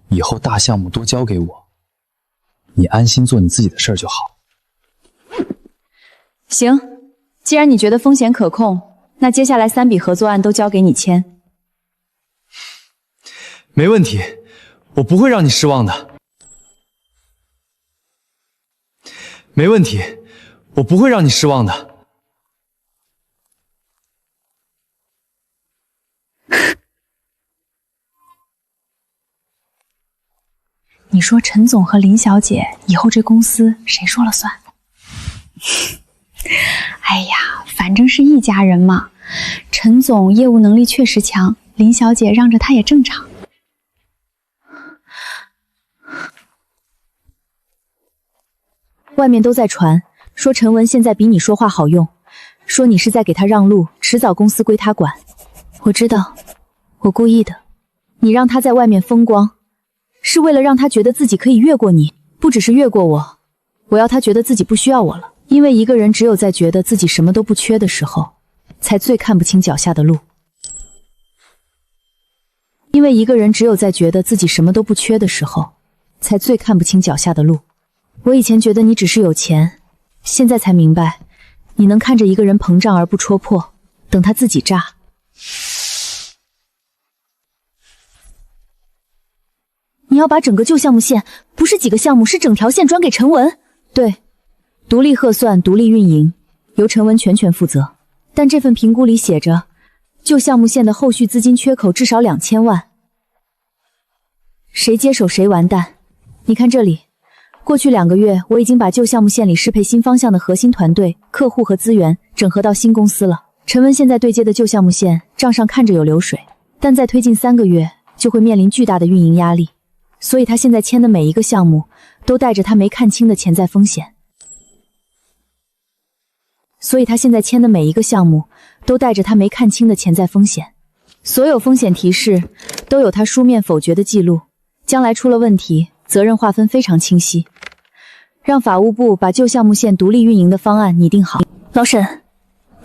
以后大项目多交给我，你安心做你自己的事儿就好。行，既然你觉得风险可控，那接下来3笔合作案都交给你签。没问题，我不会让你失望的。没问题，我不会让你失望的。你说陈总和林小姐以后这公司谁说了算？哎呀，反正是一家人嘛。陈总业务能力确实强，林小姐让着他也正常。外面都在传，说陈文现在比你说话好用，说你是在给他让路，迟早公司归他管。我知道，我故意的。你让他在外面风光，是为了让他觉得自己可以越过你，不只是越过我，我要他觉得自己不需要我了。因为一个人只有在觉得自己什么都不缺的时候，才最看不清脚下的路。因为一个人只有在觉得自己什么都不缺的时候，才最看不清脚下的路。我以前觉得你只是有钱，现在才明白，你能看着一个人膨胀而不戳破，等他自己炸。你要把整个旧项目线，不是几个项目，是整条线转给陈文。对，独立核算、独立运营，由陈文全权负责。但这份评估里写着，旧项目线的后续资金缺口至少2000万。谁接手谁完蛋。你看这里，过去2个月，我已经把旧项目线里适配新方向的核心团队、客户和资源整合到新公司了。陈文现在对接的旧项目线，账上看着有流水，但再推进3个月，就会面临巨大的运营压力。所以他现在签的每一个项目，都带着他没看清的潜在风险。所有风险提示都有他书面否决的记录，将来出了问题，责任划分非常清晰。让法务部把旧项目线独立运营的方案拟定好。老沈，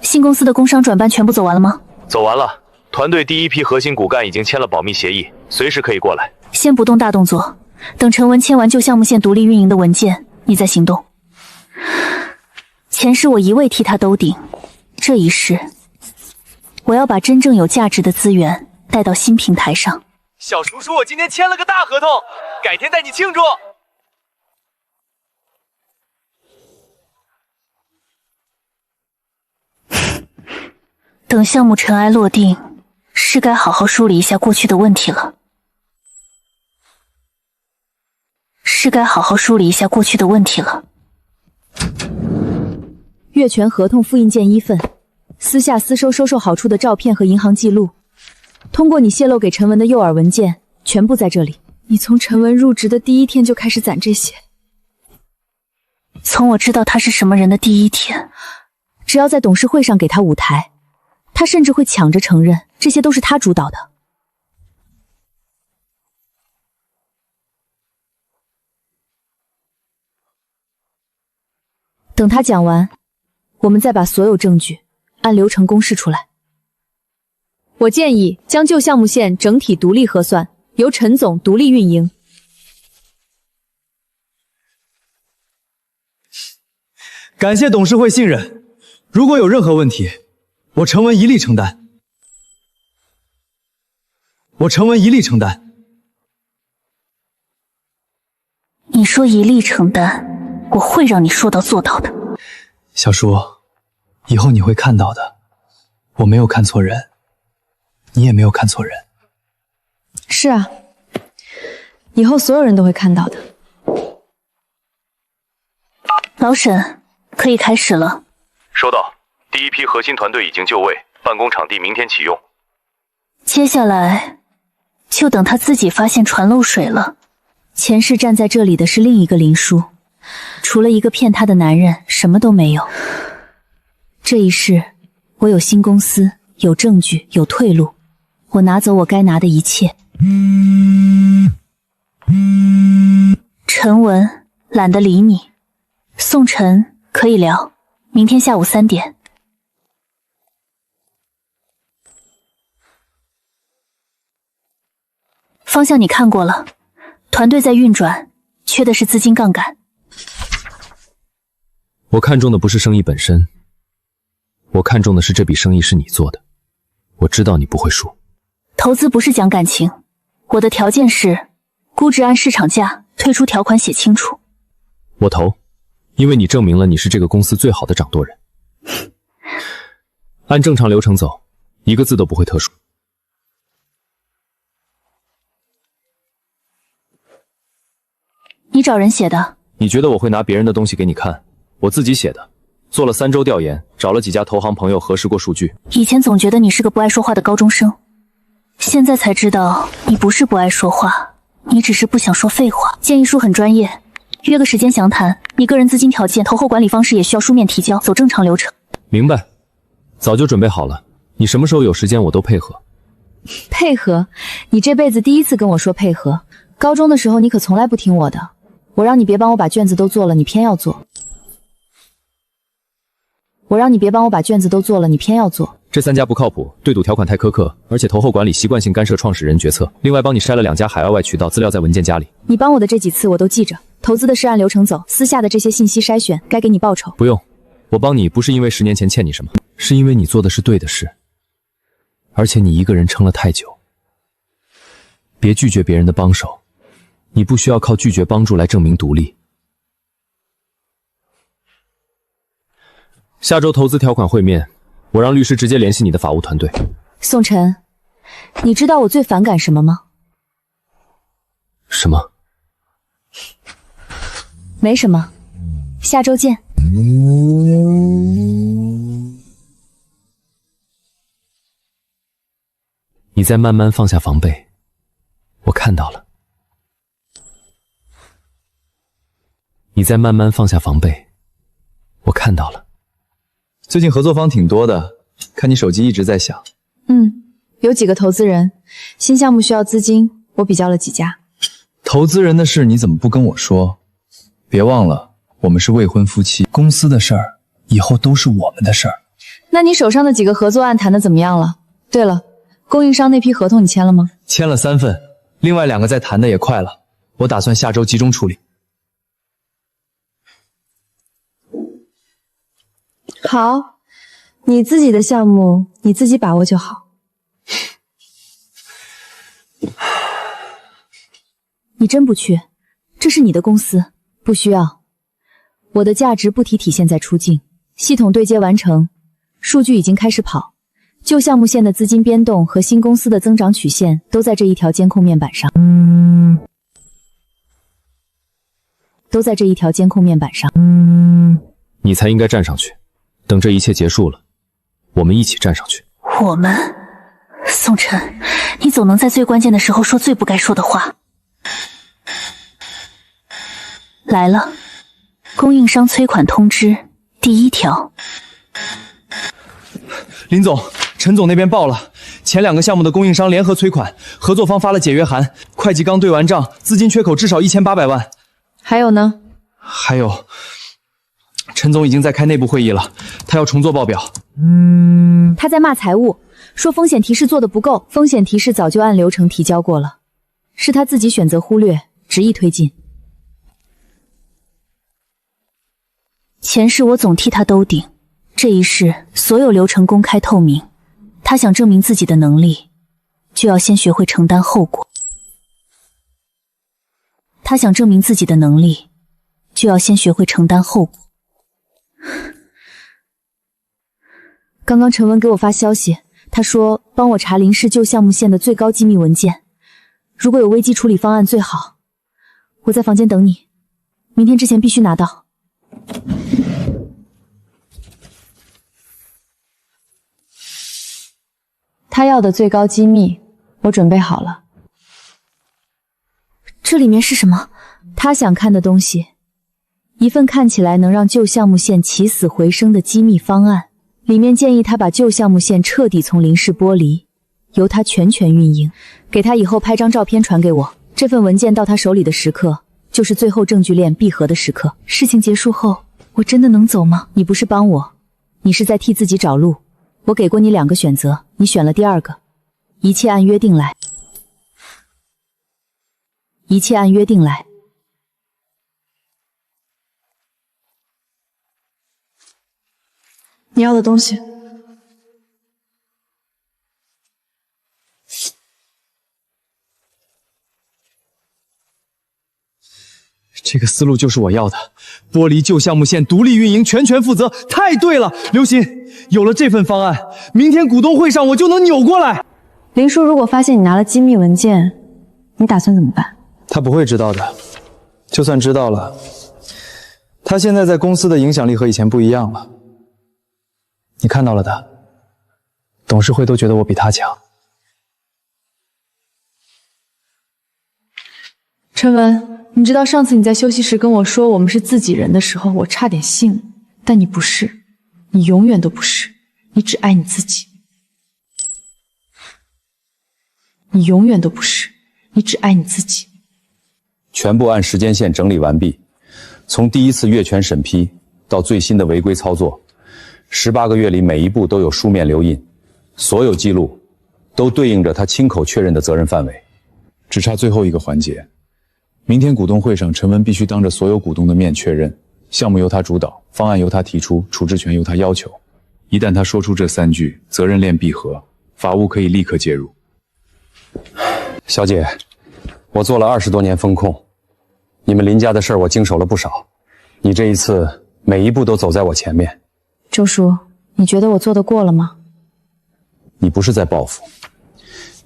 新公司的工商转办全部走完了吗？走完了，团队第一批核心骨干已经签了保密协议，随时可以过来。先不动大动作，等陈文签完旧项目线独立运营的文件，你再行动。钱是我一味替他兜底，这一世，我要把真正有价值的资源带到新平台上。小叔叔，我今天签了个大合同，改天带你庆祝。等项目尘埃落定，是该好好梳理一下过去的问题了。月权合同复印件1份，私下私收好处的照片和银行记录，通过你泄露给陈文的诱饵文件，全部在这里。你从陈文入职的第1天就开始攒这些。从我知道他是什么人的第1天，只要在董事会上给他舞台，他甚至会抢着承认这些都是他主导的。等他讲完，我们再把所有证据按流程公示出来。我建议将旧项目线整体独立核算，由陈总独立运营。感谢董事会信任，如果有任何问题，我陈文一力承担。你说一力承担，我会让你说到做到的。小叔，以后你会看到的，我没有看错人，你也没有看错人。是啊，以后所有人都会看到的。老沈，可以开始了。收到，第一批核心团队已经就位，办公场地明天启用。接下来就等他自己发现船漏水了。前世站在这里的是另一个林殊，除了一个骗他的男人，什么都没有。这一世，我有新公司，有证据，有退路，我拿走我该拿的一切。陈文，懒得理你。宋晨，可以聊，明天下午3点。方向你看过了，团队在运转，缺的是资金杠杆。我看中的不是生意本身，我看中的是这笔生意是你做的，我知道你不会输。投资不是讲感情，我的条件是估值按市场价，退出条款写清楚。我投，因为你证明了你是这个公司最好的掌舵人。按正常流程走，一个字都不会特殊。你找人写的？你觉得我会拿别人的东西给你看？我自己写的，做了3周调研，找了几家投行朋友核实过数据。以前总觉得你是个不爱说话的高中生，现在才知道你不是不爱说话，你只是不想说废话。建议书很专业，约个时间详谈。你个人资金条件、投后管理方式也需要书面提交，走正常流程。明白，早就准备好了。你什么时候有时间我都配合。配合？你这辈子第一次跟我说配合。高中的时候你可从来不听我的，我让你别帮我把卷子都做了，你偏要做。这3家不靠谱，对赌条款太苛刻，而且投后管理习惯性干涉创始人决策。另外帮你筛了2家海外渠道，资料在文件夹里。你帮我的这几次我都记着，投资的是按流程走，私下的这些信息筛选，该给你报酬。不用，我帮你不是因为10年前欠你什么，是因为你做的是对的事，而且你一个人撑了太久。别拒绝别人的帮手，你不需要靠拒绝帮助来证明独立。下周投资条款会面，我让律师直接联系你的法务团队。宋晨，你知道我最反感什么吗？什么？没什么，下周见。你在慢慢放下防备，我看到了。你在慢慢放下防备，我看到了。最近合作方挺多的，看你手机一直在响。有几个投资人，新项目需要资金，我比较了几家。投资人的事你怎么不跟我说？别忘了，我们是未婚夫妻，公司的事儿以后都是我们的事儿。那你手上的几个合作案谈的怎么样了？对了，供应商那批合同你签了吗？签了3份，另外2个在谈的也快了，我打算下周集中处理。好，你自己的项目你自己把握就好。你真不去？这是你的公司，不需要。我的价值不体现在出境，系统对接完成，数据已经开始跑，旧项目线的资金变动和新公司的增长曲线都在这一条监控面板上。都在这一条监控面板上。你才应该站上去，等这一切结束了，我们一起站上去。我们，宋晨，你总能在最关键的时候说最不该说的话。来了，供应商催款通知第1条。林总，陈总那边报了，前2个项目的供应商联合催款，合作方发了解约函，会计刚对完账，资金缺口至少1800万。还有呢？还有，陈总已经在开内部会议了，他要重做报表。他在骂财务，说风险提示做得不够，风险提示早就按流程提交过了，是他自己选择忽略，执意推进。前世我总替他兜顶，这一世所有流程公开透明。他想证明自己的能力，就要先学会承担后果。他想证明自己的能力，就要先学会承担后果。刚刚陈文给我发消息，他说帮我查林氏旧项目线的最高机密文件，如果有危机处理方案最好。我在房间等你，明天之前必须拿到。他要的最高机密，我准备好了。这里面是什么？他想看的东西，一份看起来能让旧项目线起死回生的机密方案，里面建议他把旧项目线彻底从林氏剥离，由他全权运营，给他以后拍张照片传给我。这份文件到他手里的时刻，就是最后证据链闭合的时刻。事情结束后，我真的能走吗？你不是帮我，你是在替自己找路。我给过你2个选择，你选了第2个。一切按约定来。一切按约定来。你要的东西。这个思路就是我要的，剥离旧项目线，独立运营，全权负责，太对了！刘鑫，有了这份方案，明天股东会上我就能扭过来。林叔如果发现你拿了机密文件，你打算怎么办？他不会知道的，就算知道了，他现在在公司的影响力和以前不一样了。你看到了的，董事会都觉得我比他强。陈文，你知道上次你在休息室跟我说我们是自己人的时候，我差点信了，但你不是，你永远都不是，你只爱你自己。你永远都不是，你只爱你自己。全部按时间线整理完毕，从第1次越权审批到最新的违规操作，18个月里每一步都有书面留印，所有记录都对应着他亲口确认的责任范围，只差最后一个环节。明天股东会上，陈文必须当着所有股东的面确认，项目由他主导，方案由他提出，处置权由他要求。一旦他说出这3句，责任链闭合，法务可以立刻介入。小姐，我做了20多年风控，你们林家的事儿我经手了不少。你这一次每一步都走在我前面。周叔，你觉得我做得过了吗？你不是在报复，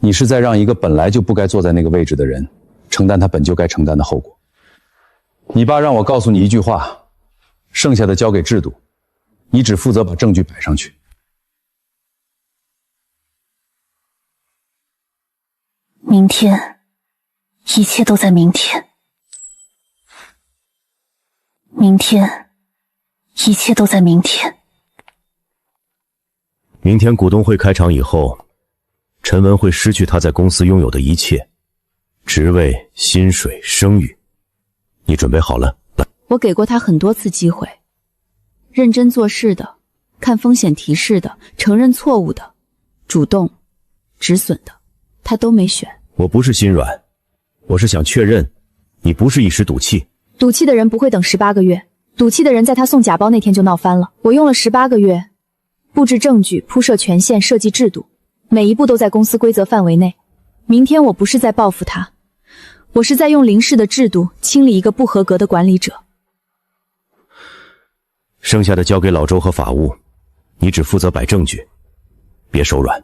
你是在让一个本来就不该坐在那个位置的人承担他本就该承担的后果。你爸让我告诉你一句话，剩下的交给制度，你只负责把证据摆上去。明天，一切都在明天。明天，一切都在明天。明天股东会开场以后，陈文会失去他在公司拥有的一切，职位、薪水、声誉。你准备好了？我给过他很多次机会，认真做事的，看风险提示的，承认错误的，主动止损的，他都没选。我不是心软，我是想确认，你不是一时赌气。赌气的人不会等18个月，赌气的人在他送假包那天就闹翻了。我用了18个月，布置证据，铺设权限，设计制度，每一步都在公司规则范围内。明天我不是在报复他，我是在用林氏的制度清理一个不合格的管理者。剩下的交给老周和法务，你只负责摆证据，别手软。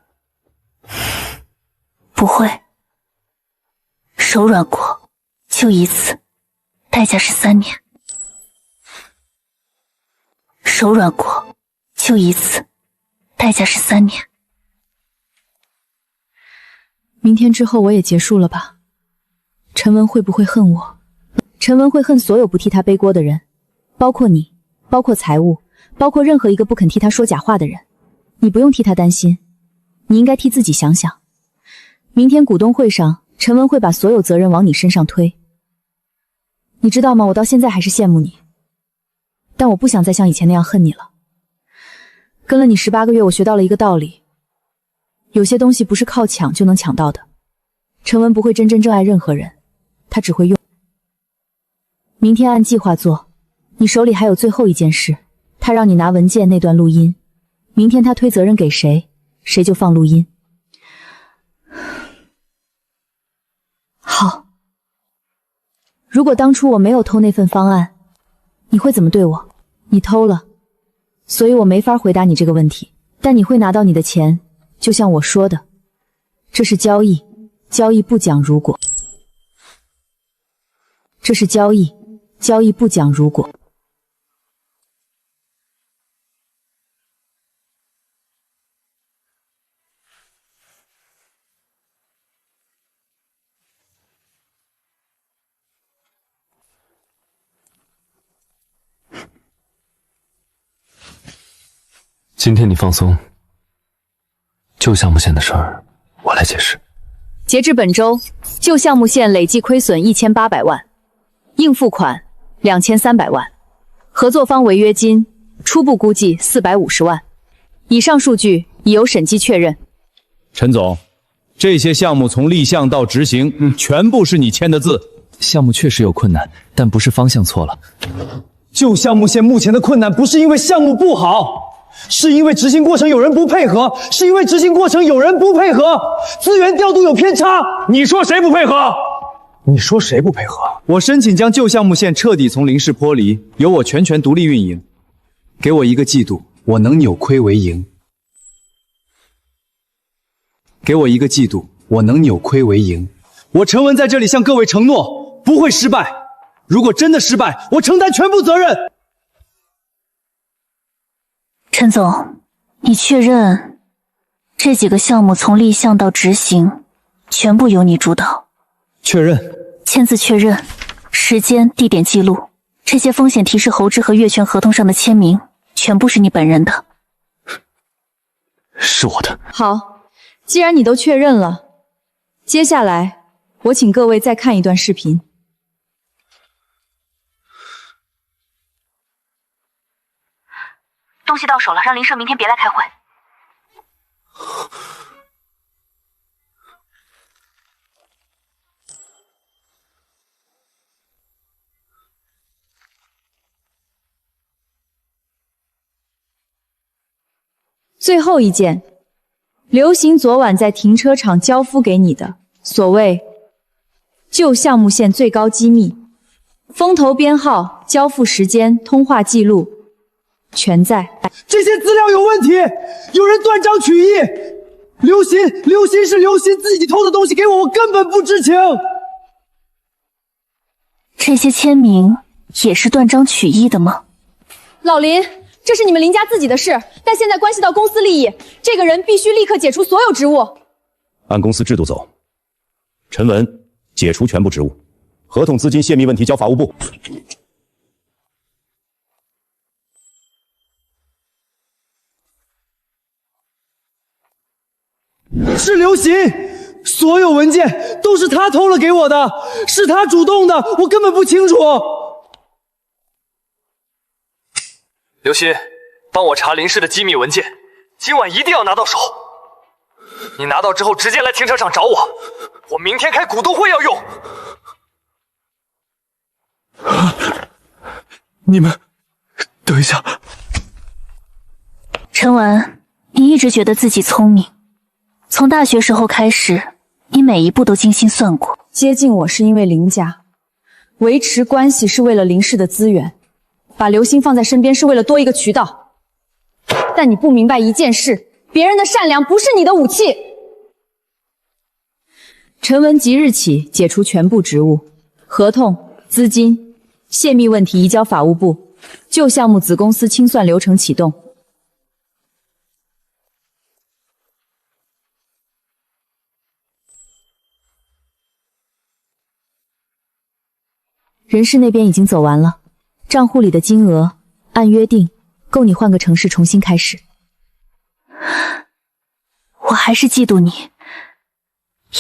不会，手软过，就一次，代价是3年。手软过，就一次，代价是3年。明天之后我也结束了吧？陈文会不会恨我？陈文会恨所有不替他背锅的人，包括你，包括财务，包括任何一个不肯替他说假话的人。你不用替他担心，你应该替自己想想。明天股东会上，陈文会把所有责任往你身上推。你知道吗？我到现在还是羡慕你，但我不想再像以前那样恨你了。跟了你18个月，我学到了一个道理，有些东西不是靠抢就能抢到的。陈文不会真正爱任何人，他只会用。明天按计划做，你手里还有最后一件事，他让你拿文件那段录音，明天他推责任给谁，谁就放录音。好，如果当初我没有偷那份方案，你会怎么对我？你偷了，所以我没法回答你这个问题，但你会拿到你的钱，就像我说的，这是交易，交易不讲如果。这是交易，交易不讲如果。今天你放松，旧项目线的事儿我来解释。截至本周，旧项目线累计亏损1800万，应付款2300万，合作方违约金初步估计450万。以上数据已由审计确认。陈总，这些项目从立项到执行，全部是你签的字。项目确实有困难，但不是方向错了。旧项目线目前的困难不是因为项目不好，是因为执行过程有人不配合，是因为执行过程有人不配合，资源调度有偏差。你说谁不配合？你说谁不配合？我申请将旧项目线彻底从林氏剥离，由我全权独立运营。给我1个季度，我能扭亏为盈。给我1个季度，我能扭亏为盈。我陈文在这里向各位承诺，不会失败。如果真的失败，我承担全部责任。陈总，你确认这几个项目从立项到执行，全部由你主导？确认。签字确认。时间、地点记录，这些风险提示侯知和月权合同上的签名，全部是你本人的。是我的。好，既然你都确认了，接下来我请各位再看一段视频。东西到手了，让林舍明天别来开会。最后一件，刘行昨晚在停车场交付给你的所谓旧项目线最高机密，封头编号、交付时间、通话记录，全在。这些资料有问题，有人断章取义。刘鑫是刘鑫自己偷的东西给我，我根本不知情。这些签名也是断章取义的吗？老林，这是你们林家自己的事，但现在关系到公司利益，这个人必须立刻解除所有职务。按公司制度走，陈文解除全部职务，合同资金泄密问题交法务部。是刘鑫，所有文件都是他偷了给我的，是他主动的，我根本不清楚。刘鑫，帮我查林氏的机密文件，今晚一定要拿到手。你拿到之后直接来停车场找我，我明天开股东会要用。你们，等一下。陈文，你一直觉得自己聪明。从大学时候开始，你每一步都精心算过。接近我是因为林家，维持关系是为了林氏的资源，把刘鑫放在身边是为了多一个渠道。但你不明白一件事，别人的善良不是你的武器。陈文即日起解除全部职务，合同、资金、泄密问题移交法务部，旧项目子公司清算流程启动。人事那边已经走完了，账户里的金额按约定够你换个城市重新开始。我还是嫉妒你，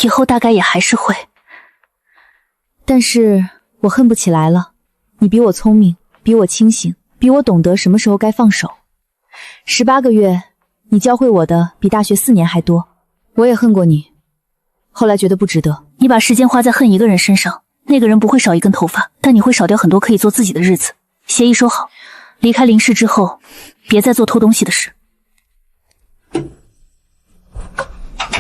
以后大概也还是会。但是我恨不起来了，你比我聪明，比我清醒，比我懂得什么时候该放手。18个月，你教会我的比大学4年还多。我也恨过你，后来觉得不值得。你把时间花在恨一个人身上，那个人不会少一根头发，但你会少掉很多可以做自己的日子。协议说好，离开林氏之后，别再做偷东西的事。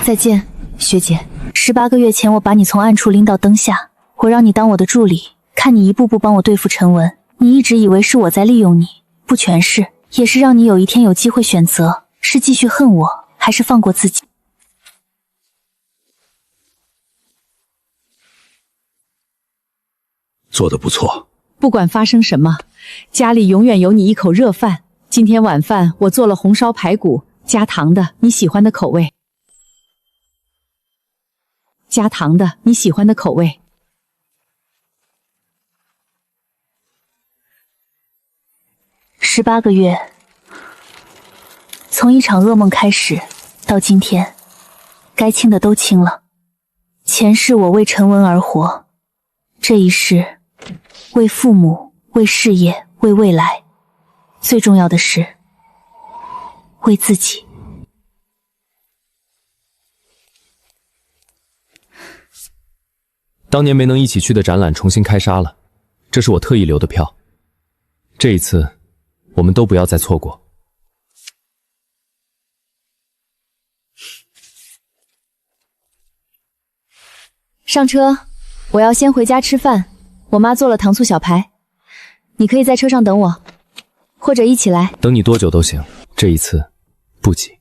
再见，学姐。18个月前，我把你从暗处拎到灯下，我让你当我的助理，看你一步步帮我对付陈文。你一直以为是我在利用你，不全是，也是让你有一天有机会选择，是继续恨我，还是放过自己。做得不错。不管发生什么，家里永远有你一口热饭。今天晚饭我做了红烧排骨，加糖的，你喜欢的口味。加糖的，你喜欢的口味。18个月，从一场噩梦开始，到今天，该清的都清了。前世我为陈文而活，这一世为父母，为事业，为未来，最重要的是为自己。当年没能一起去的展览重新开杀了，这是我特意留的票。这一次，我们都不要再错过。上车，我要先回家吃饭。我妈做了糖醋小排，你可以在车上等我，或者一起来。等你多久都行，这一次不急。